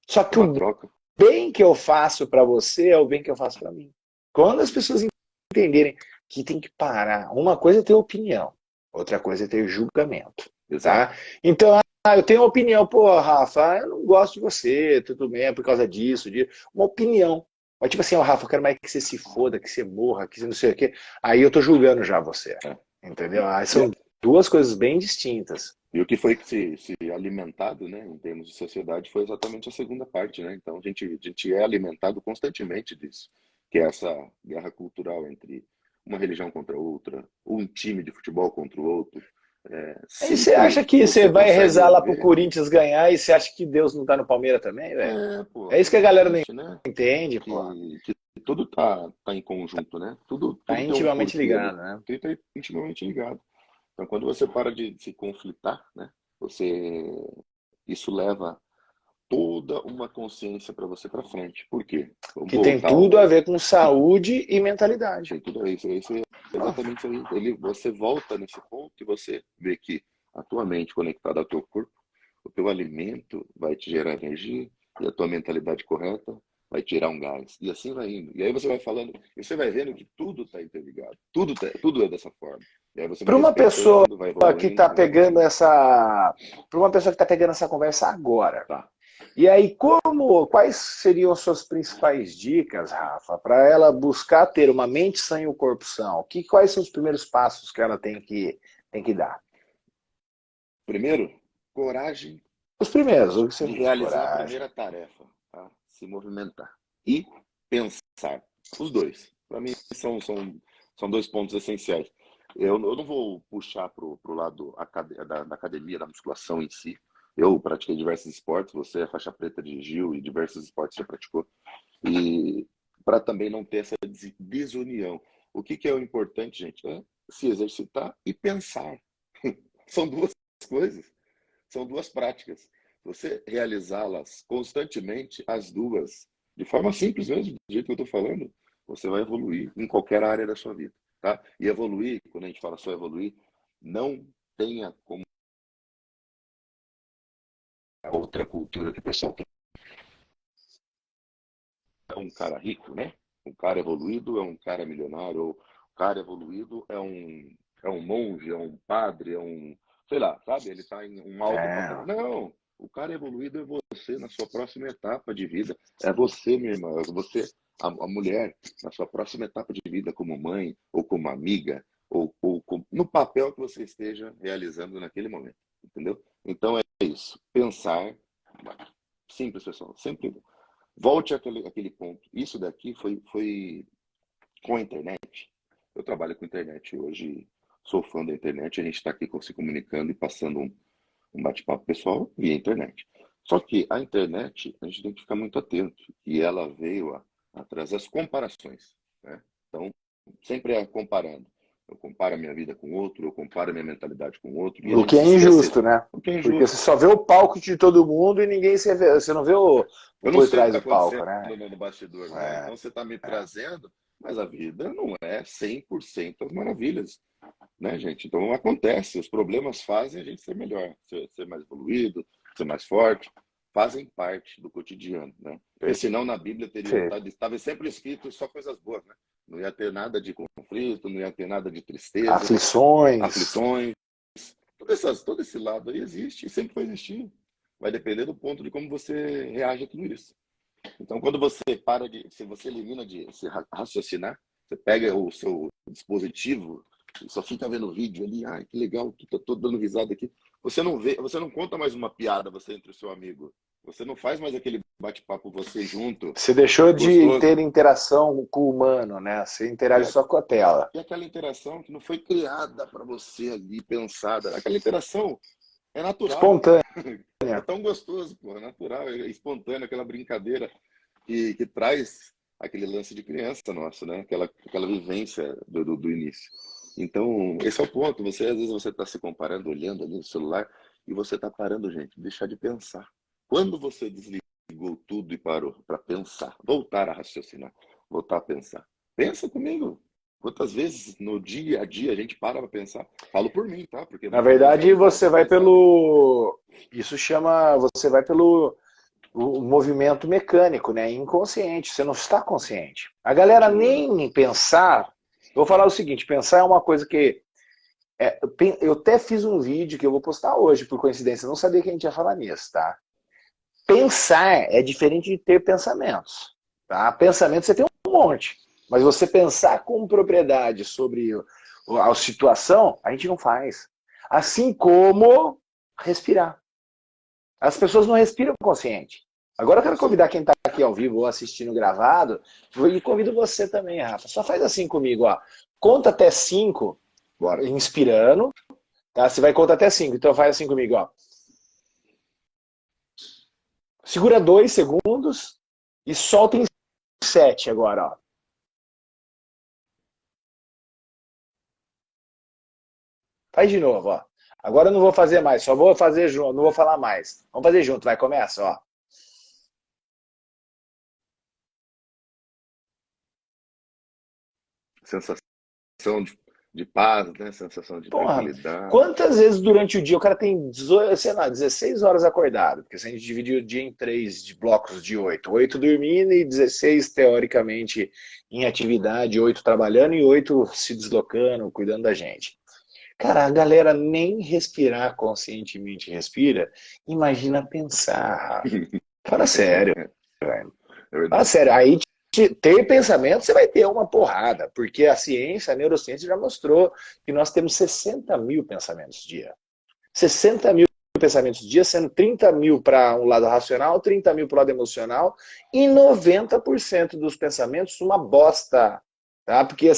Só É que uma o troca. bem que eu faço para você é o bem que eu faço para mim. Quando as pessoas entenderem que tem que parar, uma coisa é ter opinião, outra coisa é ter julgamento, Exato. tá? Então, eu tenho uma opinião, pô, Rafa, eu não gosto de você, tudo bem, é por causa disso. Uma opinião. Mas tipo assim, ó, Rafa, eu quero mais que você se foda, que você morra, que você não sei o quê. Aí eu tô julgando já você, É. entendeu? Aí E, são duas coisas bem distintas. e o que foi que se alimentado, né, em termos de sociedade, foi exatamente a segunda parte, né? Então a gente é alimentado constantemente disso, que é essa guerra cultural entre uma religião contra outra, ou um time de futebol contra o outro. Aí você Sempre acha que você você vai rezar consegue lá pro ver. Corinthians ganhar e você acha que Deus não tá no Palmeiras também, velho? É, pô, É isso que a é galera não triste, né? entende, pô. Que tudo tá em conjunto, né? Tudo, Tá tudo tem um intimamente porquê ali, ligado, né? tudo tá intimamente ligado. Então, quando você para de se conflitar, né? Você, isso leva toda uma consciência para você para frente. Por quê? Vamos Que tem voltar tudo a ao ver com saúde e mentalidade. tem tudo isso é exatamente isso aí. Você volta nesse ponto e você vê que a tua mente conectada ao teu corpo, o teu alimento vai te gerar energia e a tua mentalidade correta vai te gerar um gás. E assim vai indo. E aí você vai falando, e você vai vendo que tudo está interligado. Tudo é dessa forma. E aí você vai Para uma pessoa respeitando, vai que está evoluindo e vai pegando conseguindo. essa, para uma pessoa que está pegando essa conversa agora, Tá. e aí quais seriam suas principais dicas, Rafa, para ela buscar ter uma mente sã e o corpo são? Quais são os primeiros passos que ela tem que dar? Primeiro, coragem Os primeiros, o que você de realizar a coragem. primeira tarefa, tá? Se movimentar e pensar. Os dois. Para mim, são dois pontos essenciais. Eu não vou puxar pro lado da academia, da musculação em si. Eu pratiquei diversos esportes, você é faixa preta de Jiu e diversos esportes já praticou. E para também não ter essa desunião. O que é o importante, gente? É se exercitar e pensar. São duas coisas, são duas práticas. Se você realizá-las constantemente, as duas, de forma simples mesmo, do jeito que eu estou falando, você vai evoluir em qualquer área da sua vida, tá? E evoluir, quando a gente fala só evoluir, não tenha como a outra cultura que o pessoal tem. É um cara rico, né? Um cara evoluído é um cara milionário, ou um cara evoluído é um monge, é um padre, é um, sei lá, sabe? Ele está em um alto É, patamar. Não, o cara evoluído é você na sua próxima etapa de vida. É você, minha irmã, é você, a mulher, na sua próxima etapa de vida, como mãe, ou como amiga, no papel que você esteja realizando naquele momento, entendeu? Então é isso. Pensar, simples, pessoal, sempre volte àquele ponto. Isso daqui foi com a internet. Eu trabalho com internet hoje, sou fã da internet, a gente está aqui se comunicando e passando um bate-papo pessoal via internet. Só que a internet, a gente tem que ficar muito atento, e ela veio a trazer as comparações, né? Então, sempre é comparando. Eu comparo a minha vida com outro, eu comparo a minha mentalidade com outro, e a o gente que se é esquece. injusto, né? O que é Porque você injusto. só vê o palco de todo mundo e ninguém se vê, você não vê o Eu não por sei o que trás está do palco, acontecendo né? no bastidor, né? É, Então você está me é. trazendo, mas a vida não é 100% as maravilhas, né, gente? Então acontece, os problemas fazem a gente ser melhor, ser mais evoluído, ser mais forte, fazem parte do cotidiano, né? Porque senão na Bíblia Perfeito. estava sempre escrito só coisas boas, né? Não ia ter nada de conflito, não ia ter nada de tristeza, Aflições. aflições, todo esse lado aí existe e sempre vai existir. Vai depender do ponto de como você reage a tudo isso. Então, quando você se você elimina de se raciocinar, você pega o seu dispositivo e só fica vendo vídeo ali, ai, que legal, tô dando risada aqui. Você não vê, você não conta mais uma piada você entre o seu amigo. Você não faz mais aquele bate-papo você junto, Você deixou de ter gostoso. interação com o humano, né? Você E, interage a- só com a tela. e aquela interação que não foi criada para você ali, pensada. Aquela interação é natural. Espontânea. É tão gostoso, pô, é natural, é espontâneo, aquela brincadeira que traz aquele lance de criança nosso, né? Aquela vivência do início. Então, esse é o ponto. Você, às vezes, você está se comparando, olhando ali no celular, e você está parando, gente, deixar de pensar. Quando você desligou tudo e parou para pensar, voltar a raciocinar, voltar a pensar. Pensa comigo. Quantas vezes no dia a dia a gente para pensar? Falo por mim, tá? Porque Na muitas vezes verdade, eu paro você para vai pensar, viu? pelo. Isso chama. Você vai pelo o movimento mecânico, né? Inconsciente. Você não está consciente. A galera Continua, né? nem pensar. Eu vou falar o seguinte: pensar é uma coisa que. Eu até fiz um vídeo que eu vou postar hoje, por coincidência. Eu não sabia que a gente ia falar nisso, tá? Pensar é diferente de ter pensamentos. Tá? Pensamento você tem um monte. Mas você pensar com propriedade sobre a situação, a gente não faz. Assim como respirar. As pessoas não respiram consciente. Agora eu quero Você convidar quem está aqui ao vivo ou assistindo gravado, e convido você também, Rafa. Só faz assim comigo, ó. Conta até 5, bora. inspirando, tá? Você vai contar até 5, então faz assim comigo, ó. Segura 2 segundos e solta em 7 agora, ó. Faz de novo, ó. Agora eu não vou fazer mais, só vou fazer junto, não vou falar mais. Vamos fazer junto, vai, começa, ó. Sensação de paz, né? Sensação de Porra, tranquilidade. quantas vezes durante o dia o cara tem, 18, sei lá, 16 horas acordado? Porque se a gente dividir o dia em 3 de blocos de 8, 8 dormindo e 16 teoricamente em atividade, 8 trabalhando e 8 se deslocando, cuidando da gente. Cara, a galera nem respirar conscientemente respira, imagina pensar, Rafa. Fala sério, É velho. Fala verdade. sério, aí ter pensamento você vai ter uma porrada, porque a ciência, a neurociência já mostrou que nós temos 60 mil pensamentos dia. 60 mil pensamentos dia, sendo 30 mil para um lado racional, 30 mil para o lado emocional e 90% dos pensamentos uma bosta, tá? Porque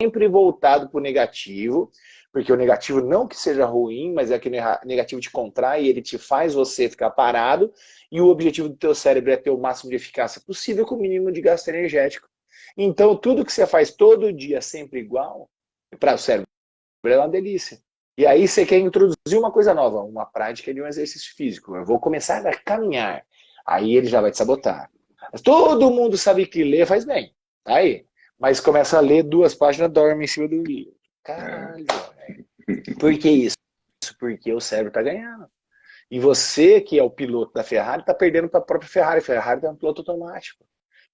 sempre voltado para o negativo, porque o negativo não que seja ruim, mas é que o negativo te contrai, ele te faz você ficar parado, e o objetivo do teu cérebro é ter o máximo de eficácia possível com o mínimo de gasto energético. Então, tudo que você faz todo dia sempre igual, para o cérebro é uma delícia. E aí você quer introduzir uma coisa nova, uma prática de um exercício físico. Eu vou começar a caminhar. Aí ele já vai te sabotar. Todo mundo sabe que ler faz bem. Tá aí. Mas começa a ler 2 páginas, dorme em cima do livro. Caralho, velho. Por que isso? Porque o cérebro tá ganhando. E você, que é o piloto da Ferrari, tá perdendo para a própria Ferrari. A Ferrari é um piloto automático.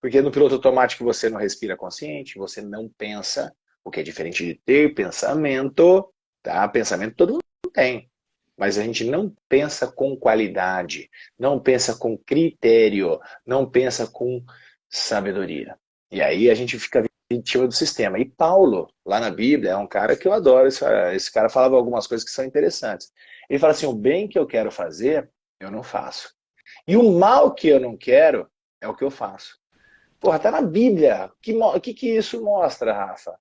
Porque no piloto automático você não respira consciente, você não pensa, o que é diferente de ter pensamento, tá? Pensamento todo mundo tem. Mas a gente não pensa com qualidade, não pensa com critério, não pensa com sabedoria. E aí a gente fica vítima do sistema. E Paulo, lá na Bíblia, é um cara que eu adoro. Esse cara falava algumas coisas que são interessantes. Ele fala assim, o bem que eu quero fazer, eu não faço. E o mal que eu não quero, é o que eu faço. Porra, tá na Bíblia. O que isso mostra, Rafa?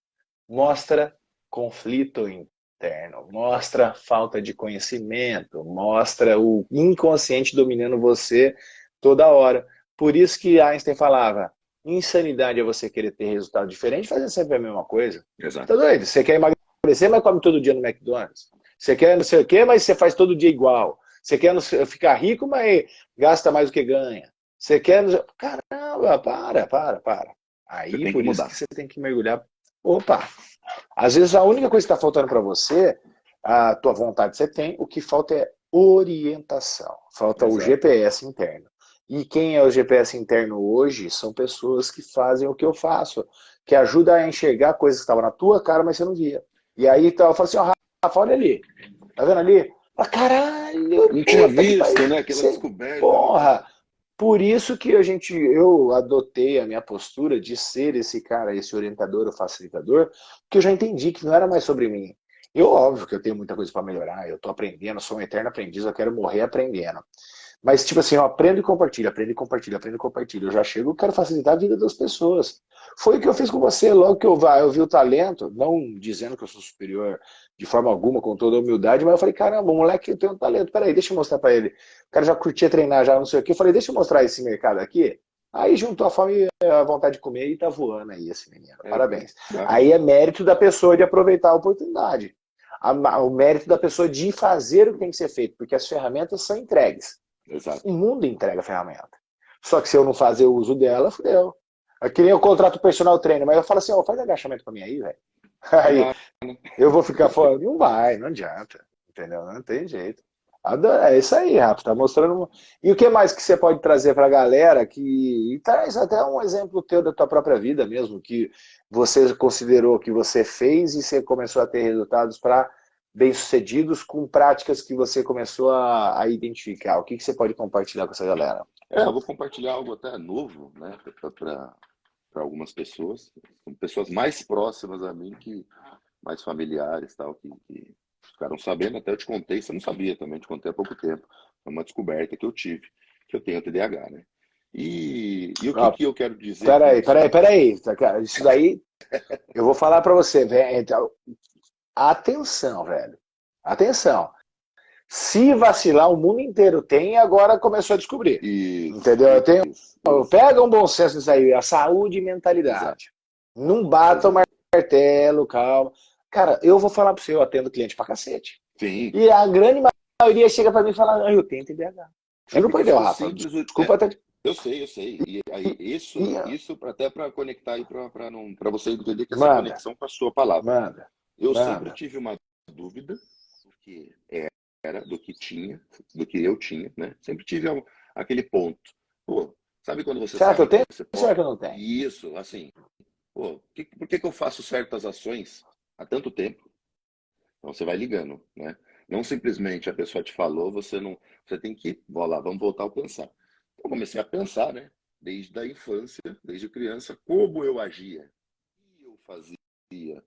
Mostra conflito interno, mostra falta de conhecimento, mostra o inconsciente dominando você toda hora. Por isso que Einstein falava, insanidade é você querer ter resultado diferente, fazer sempre a mesma coisa. Exato. Tá doido? Você quer emagrecer, mas come todo dia no McDonald's. Você quer não sei o quê, mas você faz todo dia igual. Você quer ficar rico, mas gasta mais do que ganha. Você quer... Caramba, para. Aí, por isso que você tem que mergulhar. Opa! Às vezes a única coisa que está faltando para você, a tua vontade você tem, o que falta é orientação. Falta o GPS interno. E quem é o GPS interno hoje são pessoas que fazem o que eu faço, que ajudam a enxergar coisas que estavam na tua cara, mas você não via. E aí então, eu falo assim, ó, Rafa, olha ali. Tá vendo ali? Ah, caralho! Não tinha visto, né? Aquela descoberta. Porra! Por isso que eu adotei a minha postura de ser esse cara, esse orientador ou facilitador, porque eu já entendi que não era mais sobre mim. Eu, óbvio que eu tenho muita coisa para melhorar, eu tô aprendendo, sou um eterno aprendiz, eu quero morrer aprendendo. Mas, tipo assim, eu aprendo e compartilho, aprendo e compartilho, aprendo e compartilho. Eu já chego e quero facilitar a vida das pessoas. Foi o que eu fiz com você, logo que eu vi o talento, não dizendo que eu sou superior de forma alguma, com toda a humildade, mas eu falei, caramba, o moleque tem um talento, peraí, deixa eu mostrar pra ele. O cara já curtia treinar, já não sei o quê. Eu falei, deixa eu mostrar esse mercado aqui. Aí juntou a fome e a vontade de comer e tá voando aí esse menino. Parabéns. Aí é mérito da pessoa de aproveitar a oportunidade. O mérito da pessoa de fazer o que tem que ser feito, porque as ferramentas são entregues. Exato. O mundo entrega a ferramenta. Só que se eu não fazer o uso dela, fudeu. É que nem eu contrato personal trainer, mas eu falo assim, ó, faz agachamento pra mim aí, velho. Aí eu vou ficar fora. Não vai, não adianta. Entendeu? Não tem jeito. É isso aí, Rafa. Tá mostrando. E o que mais que você pode trazer pra galera que. E traz até um exemplo teu da tua própria vida mesmo, que você considerou que você fez e você começou a ter resultados para bem-sucedidos com práticas que você começou a identificar. O que você pode compartilhar com essa galera? Eu vou compartilhar algo até novo, né, para algumas pessoas, pessoas mais próximas a mim, que mais familiares, tal, que ficaram sabendo. Até eu te contei, você não sabia também, te contei há pouco tempo. Foi uma descoberta que eu tive, que eu tenho TDAH, né? E o que eu quero dizer? Peraí. Isso daí, eu vou falar para você, velho. Então, atenção, velho. Atenção. Se vacilar, o mundo inteiro tem e agora começou a descobrir. Isso, entendeu? Pega um bom senso nisso aí, a saúde e mentalidade. Exato. Não bata o martelo, calma. Cara, eu vou falar para você, eu atendo cliente pra cacete. Sim. E a grande maioria chega para mim e fala, eu tenho TDAH. Eu não perdeu, Rafa. Desculpa até. Eu sei. E aí, isso até para conectar aí, para você entender que essa conexão com a sua palavra. Eu sempre tive uma dúvida do que eu tinha, né? Sempre tive aquele ponto. Pô, sabe quando você será sabe que eu tenho? Você pode... Será que eu não tenho? Isso, assim. Pô, por que eu faço certas ações há tanto tempo? Então você vai ligando, né? Não simplesmente a pessoa te falou, você tem que, vamos voltar a pensar. Então, eu comecei a pensar, né? Desde a infância, desde criança, como eu agia, o que eu fazia,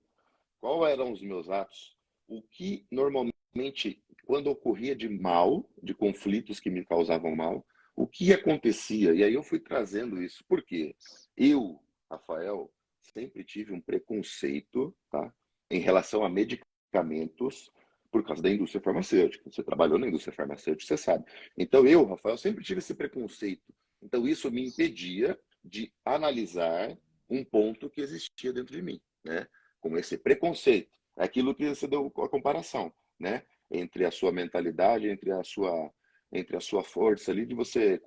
quais eram os meus atos, o que normalmente, quando ocorria de mal, de conflitos que me causavam mal, o que acontecia? E aí eu fui trazendo isso. Por quê? Eu, Rafael, sempre tive um preconceito, tá, em relação a medicamentos por causa da indústria farmacêutica. Você trabalhou na indústria farmacêutica, você sabe. Então eu, Rafael, sempre tive esse preconceito. Então isso me impedia de analisar um ponto que existia dentro de mim, né? Com esse preconceito. É aquilo que você deu a comparação, né? Entre a sua mentalidade, entre a sua força ali, de você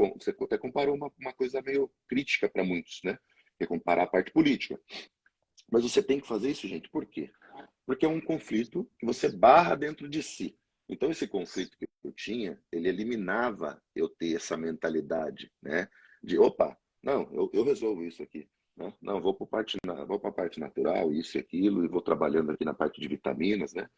até comparou uma coisa meio crítica para muitos, né? Que é comparar a parte política. Mas você tem que fazer isso, gente, por quê? Porque é um conflito que você barra dentro de si. Então, esse conflito que eu tinha, ele eliminava eu ter essa mentalidade, né? De, opa, não, eu resolvo isso aqui. Né? Não, vou para a parte natural, isso e aquilo, e vou trabalhando aqui na parte de vitaminas, né?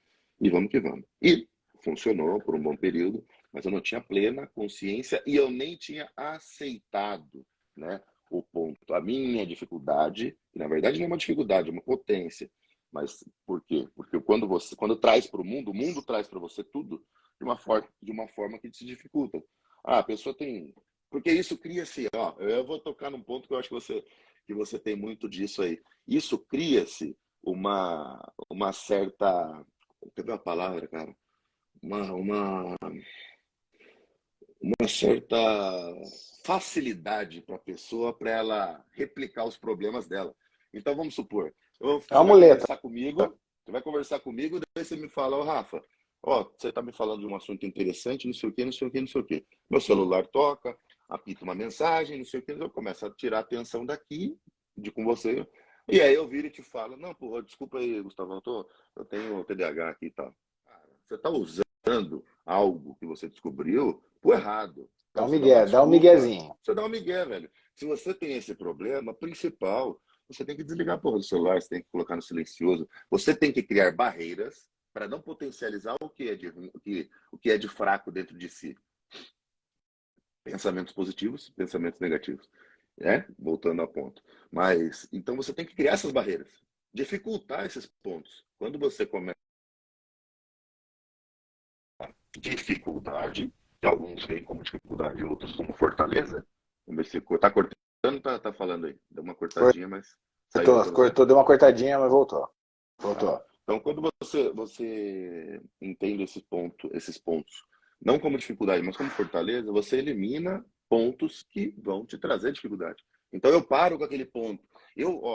E vamos que vamos. E funcionou por um bom período, mas eu não tinha plena consciência e eu nem tinha aceitado, né, o ponto. A minha dificuldade, que na verdade não é uma dificuldade, é uma potência. Mas por quê? Porque quando traz para o mundo traz para você tudo de uma forma que te dificulta. Ah, a pessoa tem. Porque isso cria-se, ó, eu vou tocar num ponto que eu acho que você tem muito disso aí. Isso cria-se uma certa. Cadê a palavra, cara? Uma certa facilidade para a pessoa para ela replicar os problemas dela. Então vamos supor, É uma você vai muleta. conversar comigo, daí você me fala, ô Rafa, ó, você está me falando de um assunto interessante, não sei o quê, não sei o quê, não sei o quê. Meu celular toca, apita uma mensagem, não sei o quê, eu começo a tirar a atenção daqui, com você, e aí eu viro e te falo, não, pô, desculpa aí, Gustavo, eu tenho TDAH aqui e tal. Você está usando algo que você descobriu pro errado. Dá Então um você dá uma migué, dá um desculpa, miguezinho. você dá um migué, velho. Se você tem esse problema principal, você tem que desligar a porra do celular, você tem que colocar no silencioso. Você tem que criar barreiras para não potencializar o que é de fraco dentro de si. Pensamentos positivos, pensamentos negativos. Né? Voltando ao ponto. Mas, então você tem que criar essas barreiras. Dificultar esses pontos. Quando você começa dificuldade, que alguns veem como dificuldade, outros como fortaleza. Vamos ver se tá cortando, tá falando aí. Deu uma cortadinha, mas saiu Cortou, para você? cortou, deu uma cortadinha, mas voltou. Tá. Voltou. Então, quando você entende esses pontos, não como dificuldade, mas como fortaleza, você elimina pontos que vão te trazer dificuldade. Então, eu paro com aquele ponto.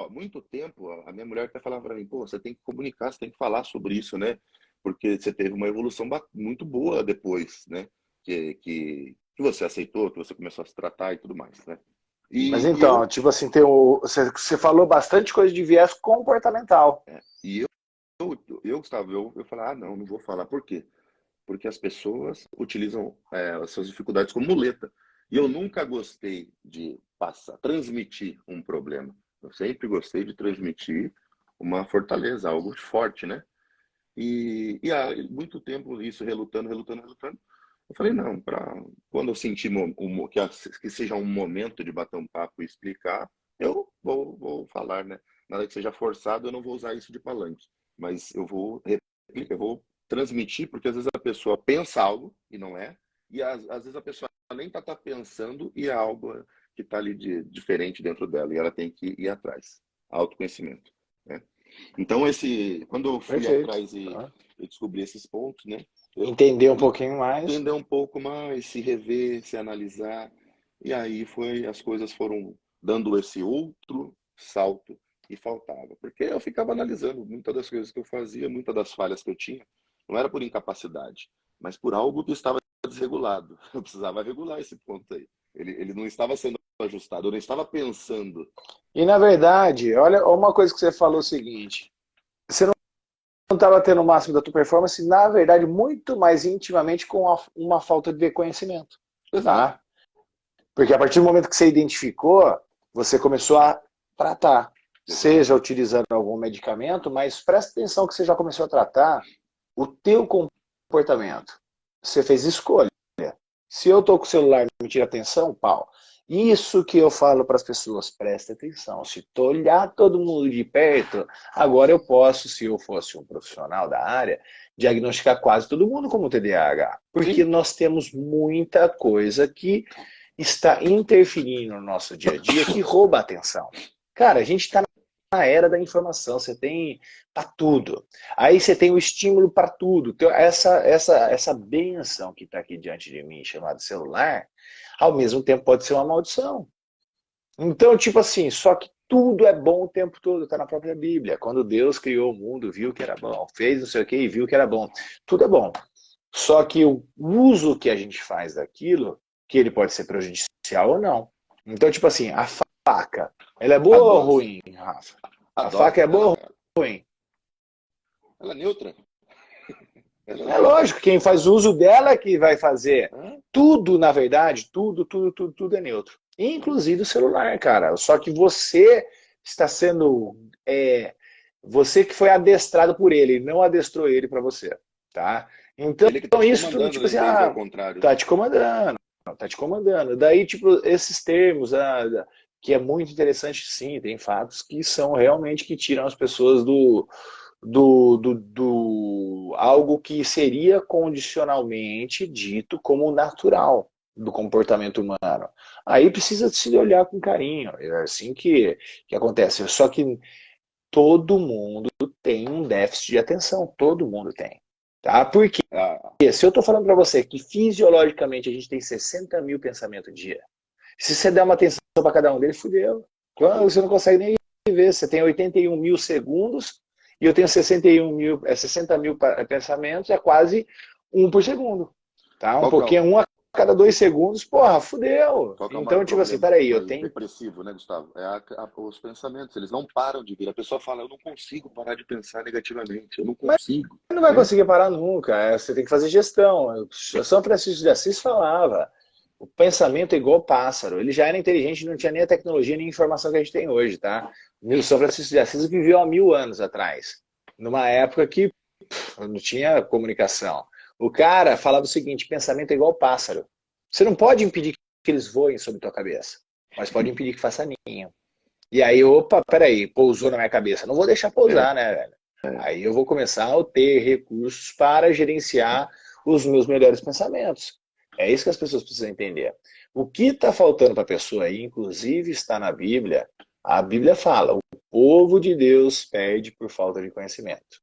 Muito tempo, a minha mulher até falava para mim, pô, você tem que comunicar, você tem que falar sobre isso, né? Porque você teve uma evolução muito boa depois, né? Que você aceitou, que você começou a se tratar e tudo mais, né? Mas E então, eu, tipo assim, você falou bastante coisa de viés comportamental. e Gustavo, eu falei, ah, não vou falar. Por quê? Porque as pessoas utilizam as suas dificuldades como muleta. E eu nunca gostei de transmitir um problema. Eu sempre gostei de transmitir uma fortaleza, algo forte, né? E há muito tempo isso relutando. Eu falei, não, quando eu sentir que seja um momento de bater um papo e explicar, eu vou falar, né? Nada que seja forçado, eu não vou usar isso de palanque. Mas eu vou transmitir, porque às vezes a pessoa pensa algo e não é, e às vezes a pessoa nem tá pensando e é algo que está ali diferente dentro dela, e ela tem que ir atrás. Autoconhecimento, né? Então, quando eu fui Perfeito. atrás e descobri esses pontos, né? Eu Entender um pouquinho mais. entender um pouco mais, se rever, se analisar. E aí as coisas foram dando esse outro salto que faltava. Porque eu ficava analisando muitas das coisas que eu fazia, muitas das falhas que eu tinha, não era por incapacidade, mas por algo que estava desregulado. Eu precisava regular esse ponto aí. Ele não estava sendo ajustado, eu não estava pensando. E na verdade, olha uma coisa que você falou o seguinte: você não estava tendo o máximo da tua performance, na verdade, muito mais intimamente com uma falta de conhecimento. Exato. Tá? Porque a partir do momento que você identificou, você começou a tratar. Seja utilizando algum medicamento, mas presta atenção que você já começou a tratar o teu comportamento. Você fez escolha. Se eu estou com o celular e me tira atenção, pau. Isso que eu falo para as pessoas, presta atenção. Se tu olhar todo mundo de perto, agora eu posso, se eu fosse um profissional da área, diagnosticar quase todo mundo como TDAH. Porque Sim. nós temos muita coisa que está interferindo no nosso dia a dia, que rouba a atenção. Cara, a gente está era da informação, você tem para tudo. Aí você tem o estímulo para tudo. Então, essa benção que está aqui diante de mim, chamada celular, ao mesmo tempo pode ser uma maldição. Então, tipo assim, só que tudo é bom o tempo todo, está na própria Bíblia. Quando Deus criou o mundo, viu que era bom. Fez não sei o que e viu que era bom. Tudo é bom. Só que o uso que a gente faz daquilo, que ele pode ser prejudicial ou não. Então, tipo assim, a faca, ela é boa ou Adoro. ruim, Rafa? A Adoro. faca é boa ou ruim? Ela é neutra. É lógico, quem faz uso dela é que vai fazer. Tudo, na verdade, tudo é neutro. Inclusive o celular, cara. Só que você está sendo. Você que foi adestrado por ele, não adestrou ele para você. Tá? Então, Ele que tá te isso tudo, comandando, tipo né, assim, em vez de ao contrário, tá né? te comandando. Tá te comandando. Daí, tipo, esses termos, que é muito interessante, sim, tem fatos que são realmente que tiram as pessoas do algo que seria condicionalmente dito como natural do comportamento humano. Aí precisa se olhar com carinho, é assim que acontece. Só que todo mundo tem um déficit de atenção, todo mundo tem. Tá? Porque Ah, se eu estou falando para você que fisiologicamente a gente tem 60 mil pensamentos dia, se você der uma atenção para cada um deles, fudeu. acabou. Você não consegue nem ver. Você tem 81 mil segundos e eu tenho 61 mil, 60 mil pensamentos, é quase um por segundo. Tá? Um Qual que é pouquinho, um a cada 2 segundos, porra, fudeu. Qual que é o maior Então, tipo assim, problema peraí, eu do tenho. depressivo, né, Gustavo? É os pensamentos, eles não param de vir. A pessoa fala, eu não consigo parar de pensar negativamente, eu não Mas consigo, não vai né? conseguir parar nunca. Você tem que fazer gestão. São Francisco de Assis falava. O pensamento é igual pássaro. Ele já era inteligente, não tinha nem a tecnologia nem a informação que a gente tem hoje, tá? O São Francisco de Assis viveu há 1000 anos atrás, numa época que não tinha comunicação. O cara falava o seguinte: pensamento é igual pássaro. Você não pode impedir que eles voem sobre tua cabeça, mas pode impedir que faça ninho. E aí, opa, peraí, pousou na minha cabeça. Não vou deixar É, pousar, né, velho? Aí eu vou começar a ter recursos para gerenciar os meus melhores pensamentos. É isso que as pessoas precisam entender. O que está faltando para a pessoa aí, inclusive está na Bíblia, a Bíblia fala: o povo de Deus perde por falta de conhecimento.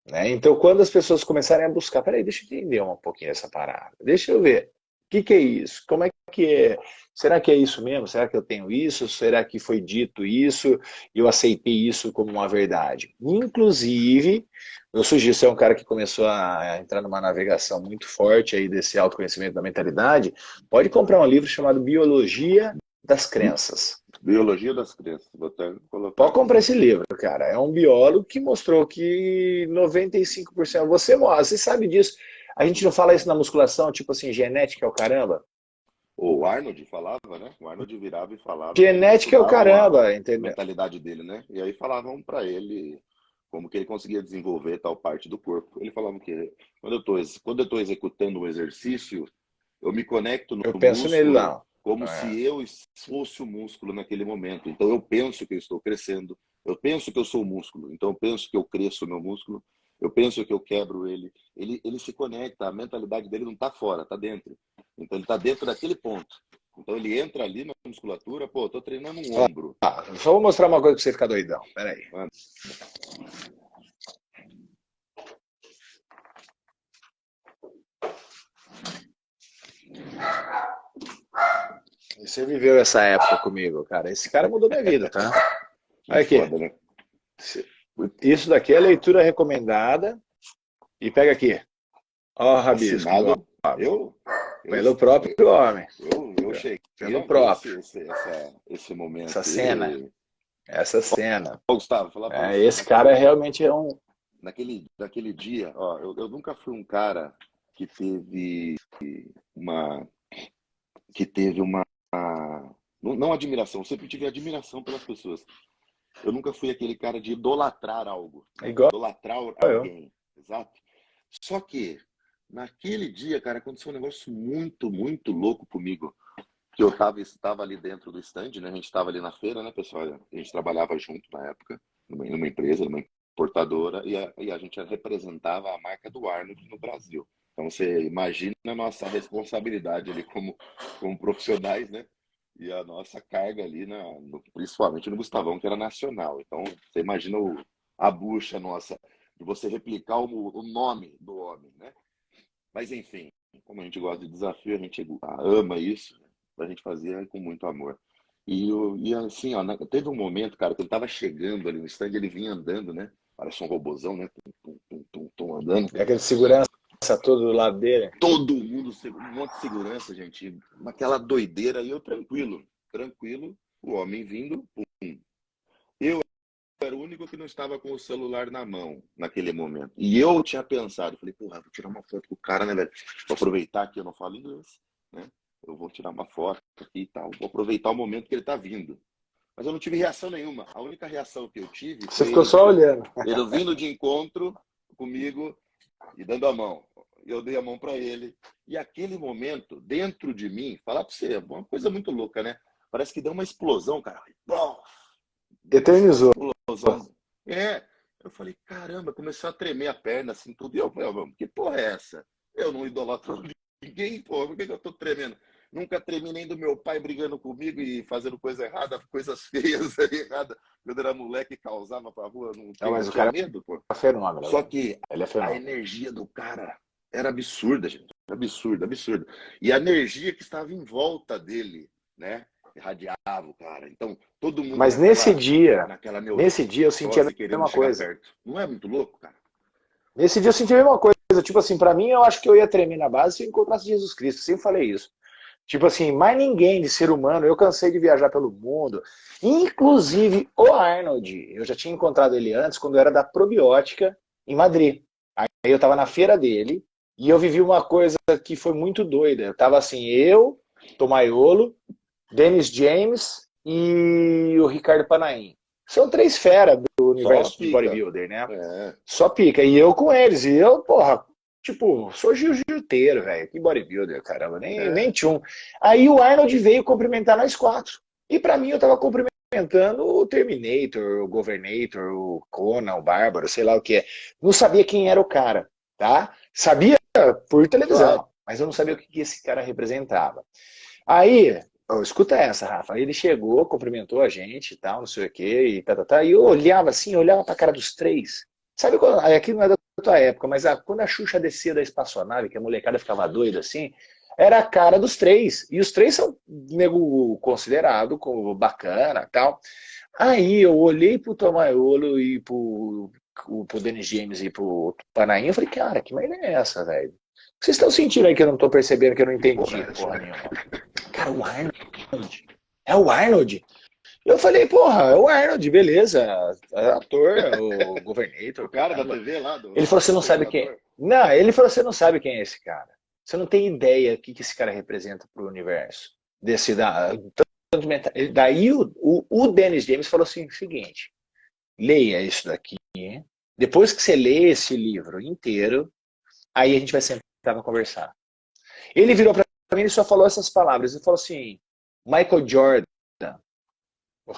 Né? Então, quando as pessoas começarem a buscar, peraí, deixa eu entender um pouquinho essa parada, deixa eu ver, o que é isso? Como é que é? Será que é isso mesmo? Será que eu tenho isso? Será que foi dito isso e eu aceitei isso como uma verdade? Inclusive, eu sugiro, você é um cara que começou a entrar numa navegação muito forte aí desse autoconhecimento da mentalidade, pode comprar um livro chamado Biologia das Crenças. biologia das crianças, vou até colocar Pode aqui. comprar esse livro, cara. É um biólogo que mostrou que 95%. Você sabe disso. A gente não fala isso na musculação, tipo assim, genética é o caramba? O Arnold falava, né? O Arnold virava e falava que eles Genética é o estudavam caramba, a entendeu? mentalidade dele, né? E aí falavam para ele como que ele conseguia desenvolver tal parte do corpo. Ele falava que quando eu tô executando um exercício, eu me conecto no Eu penso nele músculo lá. como É. se eu fosse o músculo naquele momento. Então eu penso que eu estou crescendo, eu penso que eu sou o músculo, então eu penso que eu cresço o meu músculo, eu penso que eu quebro ele. Ele se conecta, a mentalidade dele não está fora, está dentro. Então ele está dentro daquele ponto. Então ele entra ali na musculatura, pô, tô treinando um Ó, ombro. só vou mostrar uma coisa pra você ficar doidão. Pera aí. Mano, Você viveu essa época comigo, cara. Esse cara mudou minha vida, tá? que Olha aqui. foda, né? Isso daqui é leitura recomendada. E pega aqui. Ó, o rabisco do Assinado, homem. eu, eu, Pelo próprio homem. eu cheguei Pelo a ver próprio. esse Essa momento. cena. Essa cena. Ô, Gustavo, vou falar para você, Esse cara realmente é um. naquele dia, ó, eu nunca fui um cara que teve uma, que teve uma, não admiração, eu sempre tive admiração pelas pessoas. Eu nunca fui aquele cara de idolatrar algo, né? Igual Idolatrar eu. alguém, exato. Só que naquele dia, cara, aconteceu um negócio muito, muito louco comigo. Que eu estava ali dentro do stand, né? A gente estava ali na feira, né, pessoal? A gente trabalhava junto na época, numa empresa, numa importadora, e a gente representava a marca do Arnold no Brasil. Então você imagina a nossa responsabilidade ali como profissionais, né? E a nossa carga ali, principalmente no Gustavão, que era nacional. Então, você imagina a bucha nossa, de você replicar o nome do homem, né? Mas, enfim, como a gente gosta de desafio, a gente ama isso, né? A gente fazia com muito amor. E assim, ó, teve um momento, cara, que ele tava chegando ali no stand, ele vinha andando, né? Parece um robozão, né? Tum, tum, tum, tum, andando. E aquele segurança todo do lado dele. Todo mundo, um monte de segurança, gente, naquela doideira, e eu tranquilo, tranquilo, o homem vindo, pum. Eu era o único que não estava com o celular na mão naquele momento. E eu tinha pensado, falei, porra, vou tirar uma foto com o cara, né, velho? Vou aproveitar que eu não falo inglês, né? Eu vou tirar uma foto aqui e tal, vou aproveitar o momento que ele tá vindo. Mas eu não tive reação nenhuma. A única reação que eu tive Você foi ficou só olhando. ele vindo de encontro comigo e dando a mão. Eu dei a mão para ele. E aquele momento, dentro de mim, falar para você, é uma coisa muito louca, né? Parece que deu uma explosão, cara. Eternizou. Explosão. É. Eu falei, caramba, começou a tremer a perna, assim, tudo. E eu falei, que porra é essa? Eu não idolatro ninguém, porra. Por que eu tô tremendo? Nunca tremi nem do meu pai brigando comigo e fazendo coisa errada, coisas feias erradas. Quando era moleque, causava pra rua, não Mas o tinha cara medo, pô. é fenômeno. Só que ele é a fenômeno. energia do cara era absurda, gente. Absurda, absurda. E a energia que estava em volta dele, né? Irradiava o cara. Então, todo mundo Mas nesse dia eu senti a querendo mesma chegar coisa. perto. Não é muito louco, cara? Nesse dia eu senti a mesma coisa. Tipo assim, pra mim, eu acho que eu ia tremer na base se eu encontrasse Jesus Cristo. Eu sempre falei isso. Tipo assim, mais ninguém de ser humano. Eu cansei de viajar pelo mundo. Inclusive o Arnold. Eu já tinha encontrado ele antes, quando eu era da Probiótica, em Madrid. Aí eu tava na feira dele e eu vivi uma coisa que foi muito doida. Eu tava assim, eu, Tomaiolo, Dennis James e o Ricardo Panahin. São três feras do Só universo de pica. bodybuilder, né? É. Só pica. E eu com eles. E eu, porra, tipo, sou jiu-jiteiro, velho. Que bodybuilder, caramba. Nem tchum. Aí o Arnold veio cumprimentar nós quatro. E pra mim eu tava cumprimentando o Terminator, o Governator, o Conan, o Bárbaro, sei lá o que é. Não sabia quem era o cara, tá? Sabia por televisão, Claro. mas eu não sabia o que esse cara representava. Aí, escuta essa, Rafa. Aí ele chegou, cumprimentou a gente e tal, não sei o quê, e tá. E eu olhava assim, olhava pra cara dos três. Sabe quando, aqui não é da tua época, mas quando a Xuxa descia da espaçonave, que a molecada ficava doida assim, era a cara dos três. E os três são nego considerado como bacana tal. Aí eu olhei pro Tomaiolo e pro Dennis James e pro Panaim, eu falei, cara, que merda é essa, velho? Vocês estão sentindo aí que eu não tô percebendo, que eu não entendi porra nenhuma? Cara, o Arnold. É o Arnold? Eu falei, porra, é o Arnold, beleza. É ator, é o Governator. O cara Caramba. da TV lá, Ele falou, você não sabe quem. Não, ele falou, você não sabe quem é esse cara. Você não tem ideia do que esse cara representa pro universo. Daí o Dennis James falou assim: o seguinte, leia isso daqui. Depois que você lê esse livro inteiro, aí a gente vai sentar para conversar. Ele virou para mim e só falou essas palavras. Ele falou assim: Michael Jordan, o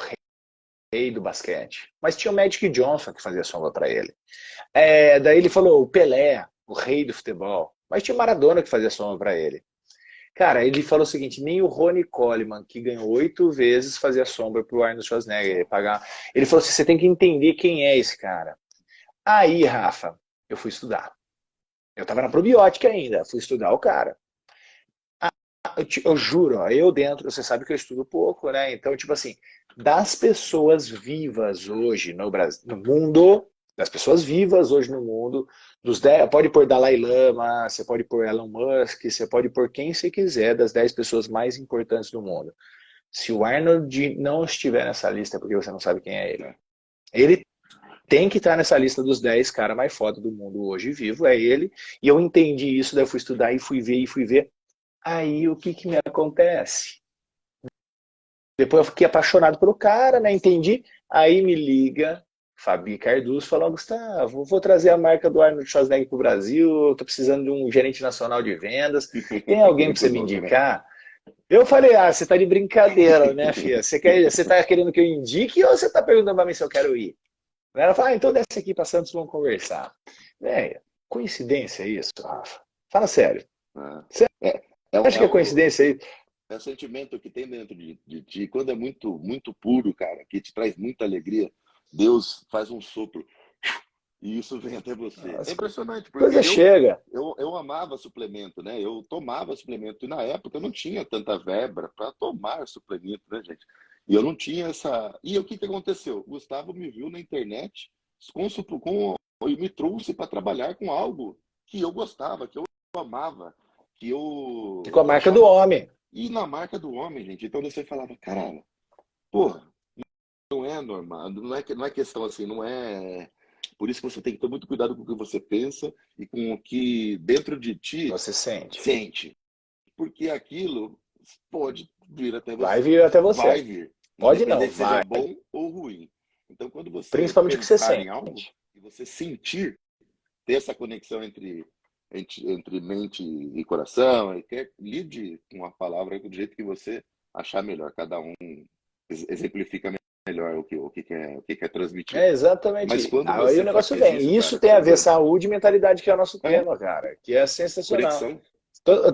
rei do basquete. Mas tinha o Magic Johnson que fazia sombra para ele. Daí ele falou: o Pelé, o rei do futebol. Mas tinha o Maradona que fazia sombra para ele. Cara, ele falou o seguinte: nem o Ronnie Coleman, que ganhou 8 vezes, fazia sombra pro Arnold Schwarzenegger pagar. Ele falou assim: você tem que entender quem é esse cara. Aí, Rafa, eu fui estudar. Eu tava na probiótica ainda, fui estudar o cara. Eu juro, ó, eu dentro, você sabe que eu estudo pouco, né? Então, tipo assim, das pessoas vivas hoje no Brasil, no mundo, das pessoas vivas hoje no mundo, dos 10, pode pôr Dalai Lama, você pode pôr Elon Musk, você pode pôr quem você quiser das 10 pessoas mais importantes do mundo. Se o Arnold não estiver nessa lista, é porque você não sabe quem é ele. Ele tem que estar nessa lista dos 10 caras mais foda do mundo hoje vivo, é ele. E eu entendi isso, daí eu fui estudar e fui ver. Aí o que me acontece? Depois eu fiquei apaixonado pelo cara, né? Entendi. Aí me liga Fabi Cardoso, falou: Gustavo, vou trazer a marca do Arnold Schwarzenegger pro Brasil, eu tô precisando de um gerente nacional de vendas. Tem alguém para você me indicar? Eu falei: você tá de brincadeira, né, filha? Você tá querendo que eu indique ou você tá perguntando pra mim se eu quero ir? Ela falou: então desce aqui pra Santos, vamos conversar. Véia, coincidência isso, Rafa? Fala sério. Você acha que é coincidência aí? é o sentimento que tem dentro de ti. Quando é muito, muito puro, cara, que te traz muita alegria, Deus faz um sopro e isso vem até você. É As impressionante, porque coisas chegam. eu amava suplemento, né? Eu tomava suplemento e na época eu não tinha tanta verba para tomar suplemento, né, gente? E eu não tinha essa. E o que que aconteceu? O Gustavo me viu na internet e me trouxe para trabalhar com algo que eu gostava, que eu amava, Com a que eu marca do achava. homem. E na marca do homem, gente. Então você falava, caralho, porra, não é normal, não é questão assim, não é. Por isso que você tem que ter muito cuidado com o que você pensa e com o que dentro de ti Você sente. sente. Porque aquilo pode vir até Vai você. vir até Vai você. vir. Pode não, Independente se seja vai. bom ou ruim. Então, quando você Principalmente o que você pensar em algo sente. e você sentir, ter essa conexão entre mente e coração, e quer, lide com a palavra do jeito que você achar melhor. Cada um exemplifica melhor o que quer transmitir. É Mas exatamente. quando Aí o você negócio faz vem. isso, E isso cara, tem você a é ver doido. saúde e mentalidade, que é o nosso É, tema, cara. Que é sensacional. conexão.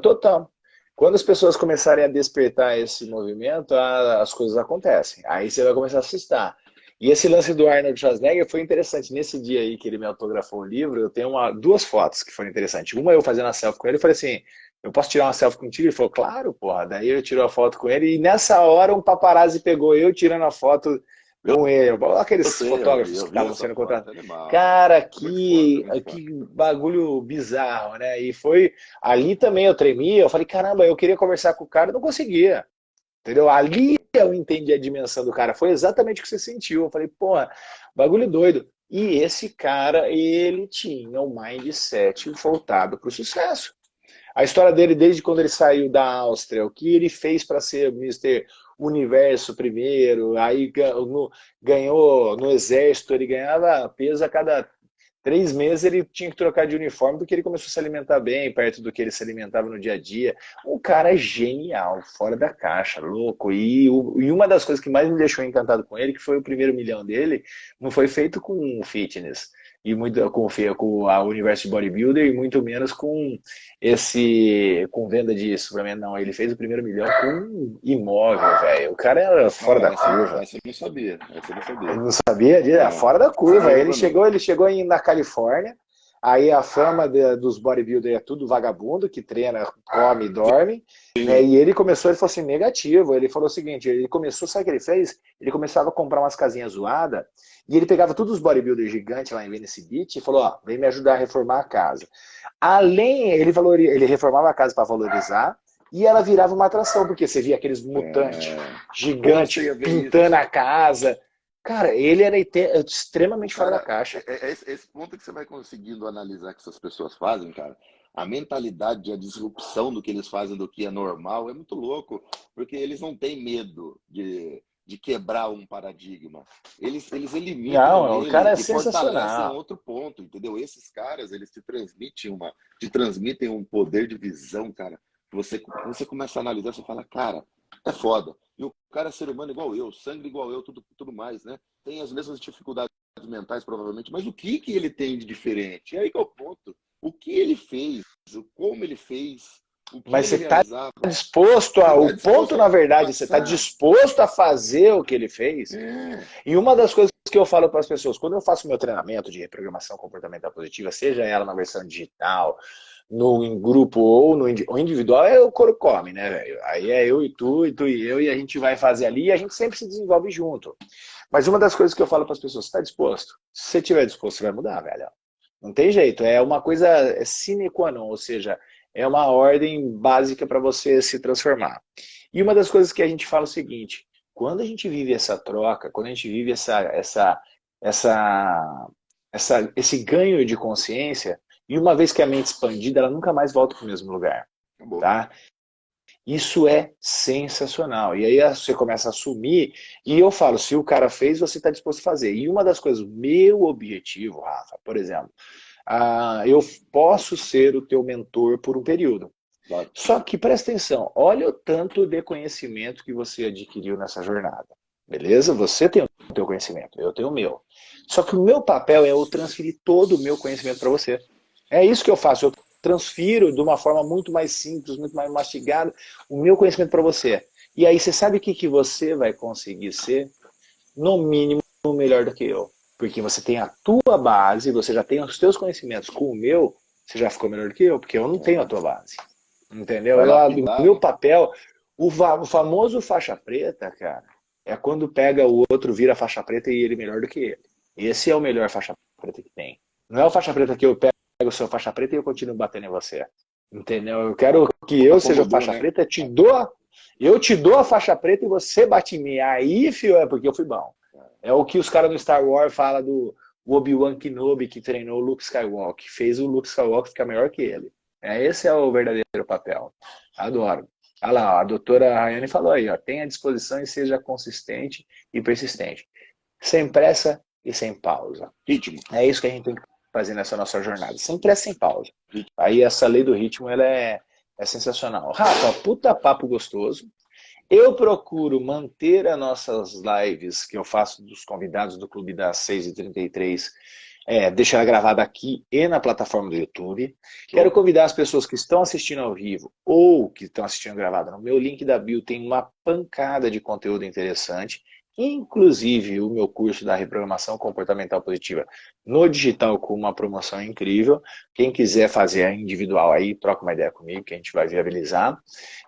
Total. Quando as pessoas começarem a despertar esse movimento, as coisas acontecem. Aí você vai começar a assustar. E esse lance do Arnold Schwarzenegger foi interessante. Nesse dia aí que ele me autografou o livro, eu tenho duas fotos que foram interessantes. Uma eu fazendo a selfie com ele, eu falei assim, eu posso tirar uma selfie contigo? Ele falou, claro, porra. Daí eu tirei a foto com ele e nessa hora um paparazzi pegou eu tirando a foto com ele. Eu Aqueles sei, fotógrafos que eu vi estavam essa sendo foto, contratados. animal, cara. Cara, Muito foda, que, muito foda. que bagulho bizarro, né? E foi ali também eu tremia, eu falei, caramba, eu queria conversar com o cara, e não conseguia. Entendeu? Ali eu entendi a dimensão do cara. Foi exatamente o que você sentiu. Eu falei, porra, bagulho doido. E esse cara, ele tinha um mindset voltado para o sucesso. A história dele, desde quando ele saiu da Áustria, o que ele fez para ser Mister Universo primeiro, aí ganhou no exército, ele ganhava peso a cada 3 meses, ele tinha que trocar de uniforme porque ele começou a se alimentar bem, perto do que ele se alimentava no dia a dia. Um cara genial, fora da caixa, louco. E uma das coisas que mais me deixou encantado com ele, que foi o primeiro milhão dele, não foi feito com fitness e muito com a universo de bodybuilder e muito menos com venda de suplemento, não. Ele fez o primeiro milhão com imóvel, velho. O cara era fora Não, da essa, curva. essa eu não sabia. Essa eu não Eu sabia. não sabia disso, Não, fora da você é curva. novo pra mim. Ele chegou aí na Califórnia, aí a fama dos bodybuilders é tudo vagabundo, que treina, come e dorme, né? Sim. E ele falou assim, negativo. Ele falou o seguinte, ele começou, sabe o que ele fez? Ele começava a comprar umas casinhas zoadas, e ele pegava todos os bodybuilders gigantes lá em Venice Beach e falou, ó, vem me ajudar a reformar a casa. Ele reformava a casa para valorizar, e ela virava uma atração, porque você via aqueles mutantes Como você gigantes ia ver pintando isso? a casa. Cara, ele era extremamente fora da Cara, caixa. esse ponto que você vai conseguindo analisar que essas pessoas fazem, cara, a mentalidade, a disrupção do que eles fazem do que é normal é muito louco, porque eles não têm medo de quebrar um paradigma. Eles eliminam Não, o cara ele é e fortalecem sensacional. outro ponto, entendeu? Esses caras, eles te transmitem um poder de visão, cara. Você começa a analisar, você fala, cara, é foda. E o cara é ser humano igual eu, sangue igual eu, tudo mais, né? Tem as mesmas dificuldades mentais, provavelmente, mas o que que ele tem de diferente? É aí que é o ponto. O que ele fez, como ele fez, o que Mas ele você está realizava. disposto Você a. está O ponto, disposto a na verdade, você está passar. disposto a fazer o que ele fez. É, E uma das coisas que eu falo para as pessoas, quando eu faço meu treinamento de reprogramação comportamental positiva, seja ela na versão digital, no em grupo ou no individual, é o couro come, né, velho? Aí é eu e tu e eu, e a gente vai fazer ali e a gente sempre se desenvolve junto. Mas uma das coisas que eu falo para as pessoas, você está disposto? Se você estiver disposto, você vai mudar, velho. Não tem jeito, é uma coisa sine qua non, ou seja, é uma ordem básica para você se transformar. E uma das coisas que a gente fala é o seguinte, quando a gente vive essa troca, quando a gente vive essa, esse ganho de consciência, e uma vez que a mente expandida, ela nunca mais volta para o mesmo lugar, acabou. tá? Isso é sensacional. E aí você começa a assumir, e eu falo, se o cara fez, você está disposto a fazer. E uma das coisas, meu objetivo, Rafa, por exemplo, eu posso ser o teu mentor por um período. Claro. Só que presta atenção, olha o tanto de conhecimento que você adquiriu nessa jornada. Beleza? Você tem o teu conhecimento, eu tenho o meu. Só que o meu papel é eu transferir todo o meu conhecimento para você. É isso que eu faço. transfiro de uma forma muito mais simples, muito mais mastigada, o meu conhecimento para você. E aí você sabe o que você vai conseguir ser? No mínimo, melhor do que eu. Porque você tem a tua base, você já tem os teus conhecimentos com o meu, você já ficou melhor do que eu, porque eu não tenho a tua base. Entendeu? Vai O lapidar, meu né? papel, o famoso faixa preta, cara, é quando pega o outro, vira faixa preta e ele melhor do que ele. Esse é o melhor faixa preta que tem. Não é o faixa preta que eu pego o seu faixa preta e eu continuo batendo em você. Entendeu? Eu quero que eu seja o Acomodou, faixa né? preta, eu te dou a faixa preta e você bate em mim. Aí, filho, é porque eu fui bom. É o que os caras no Star Wars falam do Obi-Wan Kenobi que treinou o Luke Skywalker, fez o Luke Skywalker ficar melhor que ele. Esse é o verdadeiro papel. Adoro. Olha lá, ó, a doutora Rayane falou aí, ó, tenha disposição e seja consistente e persistente. Sem pressa e sem pausa. Ritmo. É isso que a gente tem que fazer nessa nossa jornada. Sem pressa, sem pausa. Ritmo. Aí essa lei do ritmo, ela é sensacional. Rafa, puta papo gostoso. Eu procuro manter as nossas lives que eu faço dos convidados do Clube das 6h33, deixar ela gravada aqui e na plataforma do YouTube. Quero Show. convidar as pessoas que estão assistindo ao vivo ou que estão assistindo gravada. No meu link da bio tem uma pancada de conteúdo interessante, inclusive o meu curso da reprogramação comportamental positiva no digital com uma promoção incrível. Quem quiser fazer a individual aí, troca uma ideia comigo que a gente vai viabilizar.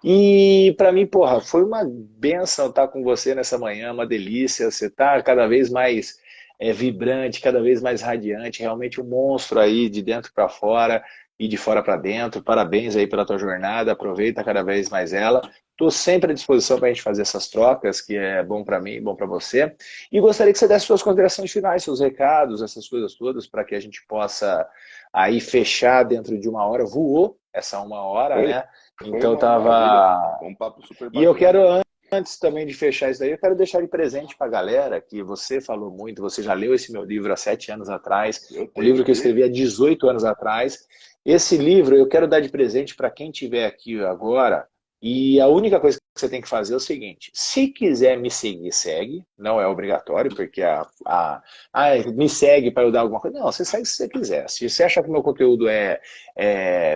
E para mim, porra, foi uma benção estar com você nessa manhã, uma delícia. Você está cada vez mais vibrante, cada vez mais radiante, realmente um monstro aí de dentro para fora e de fora para dentro. Parabéns aí pela tua jornada, aproveita cada vez mais ela. Estou sempre à disposição para a gente fazer essas trocas, que é bom para mim, bom para você. E gostaria que você desse suas considerações finais, seus recados, essas coisas todas, para que a gente possa aí fechar dentro de uma hora. Voou essa uma hora, Foi, né? foi Então uma maravilha. tava. Foi um papo super E eu bacana. quero, antes também de fechar isso daí, eu quero deixar de presente para a galera que você falou muito, você já leu esse meu livro há 7 anos atrás, Eu um tenho livro que eu aqui. escrevi há 18 anos atrás. Esse livro eu quero dar de presente para quem estiver aqui agora. E a única coisa que você tem que fazer é o seguinte: se quiser me seguir, segue, não é obrigatório, porque me segue para eu dar alguma coisa. Não, você segue se você quiser. Se você achar que o meu conteúdo é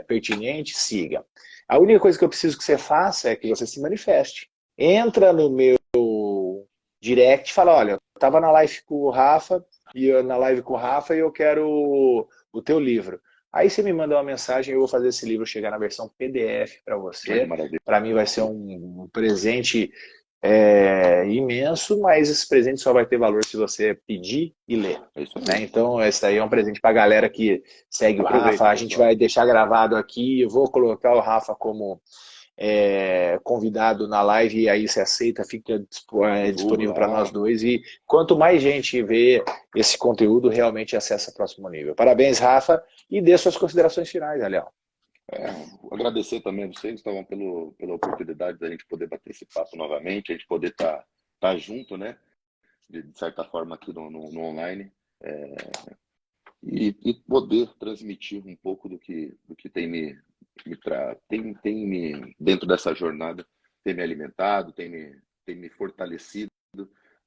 pertinente, siga. A única coisa que eu preciso que você faça é que você se manifeste. Entra no meu direct e fala, olha, eu estava na live com o Rafa e eu quero o teu livro. Aí você me manda uma mensagem e eu vou fazer esse livro chegar na versão PDF para Olha que você. maravilha. Para mim vai ser um presente imenso, mas esse presente só vai ter valor se você pedir e ler. É isso Né? aí. Então, esse aí é um presente para a galera que segue o Aproveita, Rafa. A gente vai pessoal. deixar gravado aqui. Eu vou colocar o Rafa como convidado na live e aí se aceita, fica Divulgo disponível para nós lá. dois. E quanto mais gente vê esse conteúdo, realmente acessa o próximo nível. Parabéns, Rafa, e dê suas considerações finais, Léo. Agradecer também a vocês, Gustavão, pela oportunidade da gente poder bater esse papo novamente, a gente poder tá junto, né? De certa forma aqui no online. E poder transmitir um pouco do que tem me dentro dessa jornada, tem me alimentado, tem me fortalecido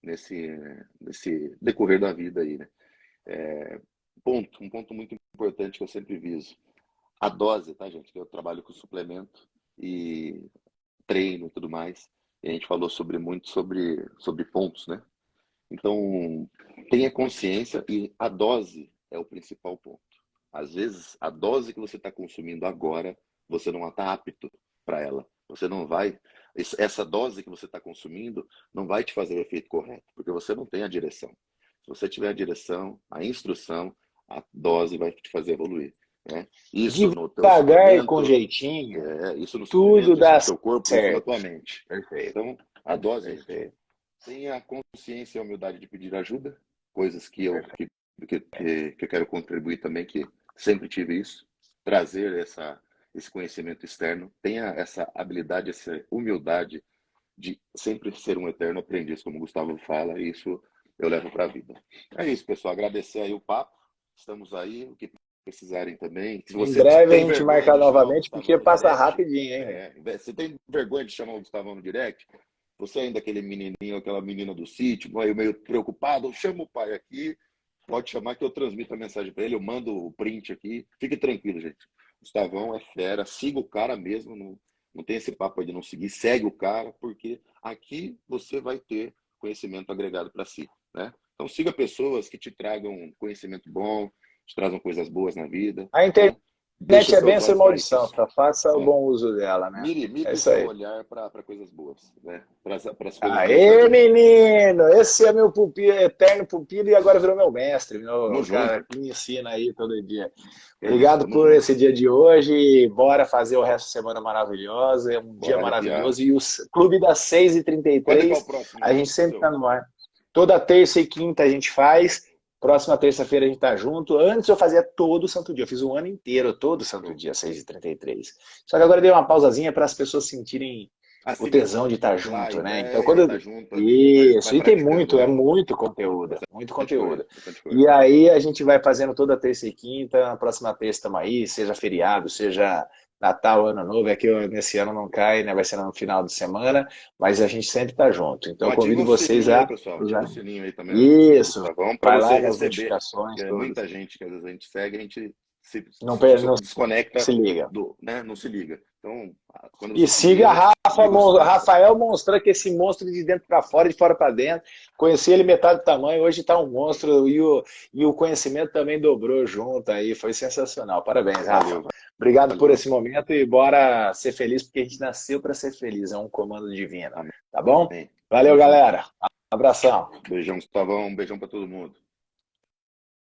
nesse, nesse decorrer da vida aí, né? Um ponto muito importante que eu sempre viso. A dose, tá, gente? Eu trabalho com suplemento e treino e tudo mais. E a gente falou muito sobre pontos, né? Então, tenha consciência e a dose é o principal ponto. Às vezes, a dose que você está consumindo agora, você não está apto para ela. Você não vai. Essa dose que você está consumindo não vai te fazer o efeito correto, porque você não tem a direção. Se você tiver a direção, a instrução, a dose vai te fazer evoluir. Né? Isso no teu Devagar e com suplemento, jeitinho, isso no tudo suplemento, isso dá no teu corpo, isso na certo. tua mente. Perfeito, Então, a dose, gente, perfeito, tenha a consciência e a humildade de pedir ajuda, coisas que eu, perfeito. que eu quero contribuir também, que sempre tive isso, trazer esse conhecimento externo, tenha essa habilidade, essa humildade de sempre ser um eterno aprendiz, como o Gustavo fala, e isso eu levo para a vida. É isso, pessoal, agradecer aí o papo, estamos aí, o que precisarem também. Se Em você breve a tem gente vergonha marca de chamar o novamente, Gustavão porque no passa direct, rapidinho, hein, velho? você tem vergonha de chamar o Gustavão no direct, você ainda é aquele menininho, aquela menina do sítio, meio preocupado, chama o pai aqui, pode chamar que eu transmito a mensagem para ele, eu mando o print aqui. Fique tranquilo, gente. Gustavão é fera, siga o cara mesmo, não tem esse papo aí de não seguir, segue o cara, porque aqui você vai ter conhecimento agregado para si, né? Então siga pessoas que te tragam conhecimento bom, te trazam coisas boas na vida, A né? Deixa internet é seus bênção e olhos para maldição, isso. só faça o É. bom uso dela, né? É Mire o isso seu aí. olhar para coisas boas, né? Para as coisas boas da Aê, vida. menino! Esse é meu pupilo, eterno pupilo e agora virou meu mestre, Tamo meu cara junto. que me ensina aí todo dia. É isso, Obrigado tamo por junto. esse dia de hoje. Bora fazer o resto da semana maravilhosa. É um dia Bora arrepiar. maravilhoso. E o Clube das 6 e trinta e Quando é que é o três próximo a aí, gente sempre está seu? no ar. Toda terça e quinta a gente faz. Próxima terça-feira a gente tá junto. Antes eu fazia todo santo dia. Eu fiz um ano inteiro, todo santo Show. dia, 6h33. Só que agora eu dei uma pausazinha para as pessoas sentirem o Assim, tesão de estar a junto, né? Então, ideia, tá quando. junto ali, vai Isso, e tem praticando, muito, é né? muito conteúdo, muito Bastante coisa, conteúdo. bastante E coisa. aí a gente vai fazendo toda terça e quinta, na próxima terça estamos aí, seja feriado, seja Natal, Ano Novo, é que nesse ano não cai, né? Vai ser no final de semana, mas a gente sempre está junto. Então Então eu ativa convido o vocês sininho aí, a pessoal. Ativa o usar. sininho aí também, o sininho do Isso, Gustavão, para vai você lá nas receber. notificações, Que é todas. muita gente que às vezes a gente segue, a gente Não, se não desconecta se liga. né? Não se liga. Então, quando E você se siga liga, liga o sininho. Rafael Monstran, que é esse monstro de dentro para fora e de fora para dentro. Conheci ele metade do tamanho, hoje está um monstro e o conhecimento também dobrou junto aí. Foi sensacional. Parabéns, Rafa. Valeu, Obrigado por valeu. esse momento e bora ser feliz, porque a gente nasceu para ser feliz. É um comando divino. Amém. Tá bom? Valeu, Tamo junto. galera. Abração. Beijão, Gustavão. Um beijão para todo mundo.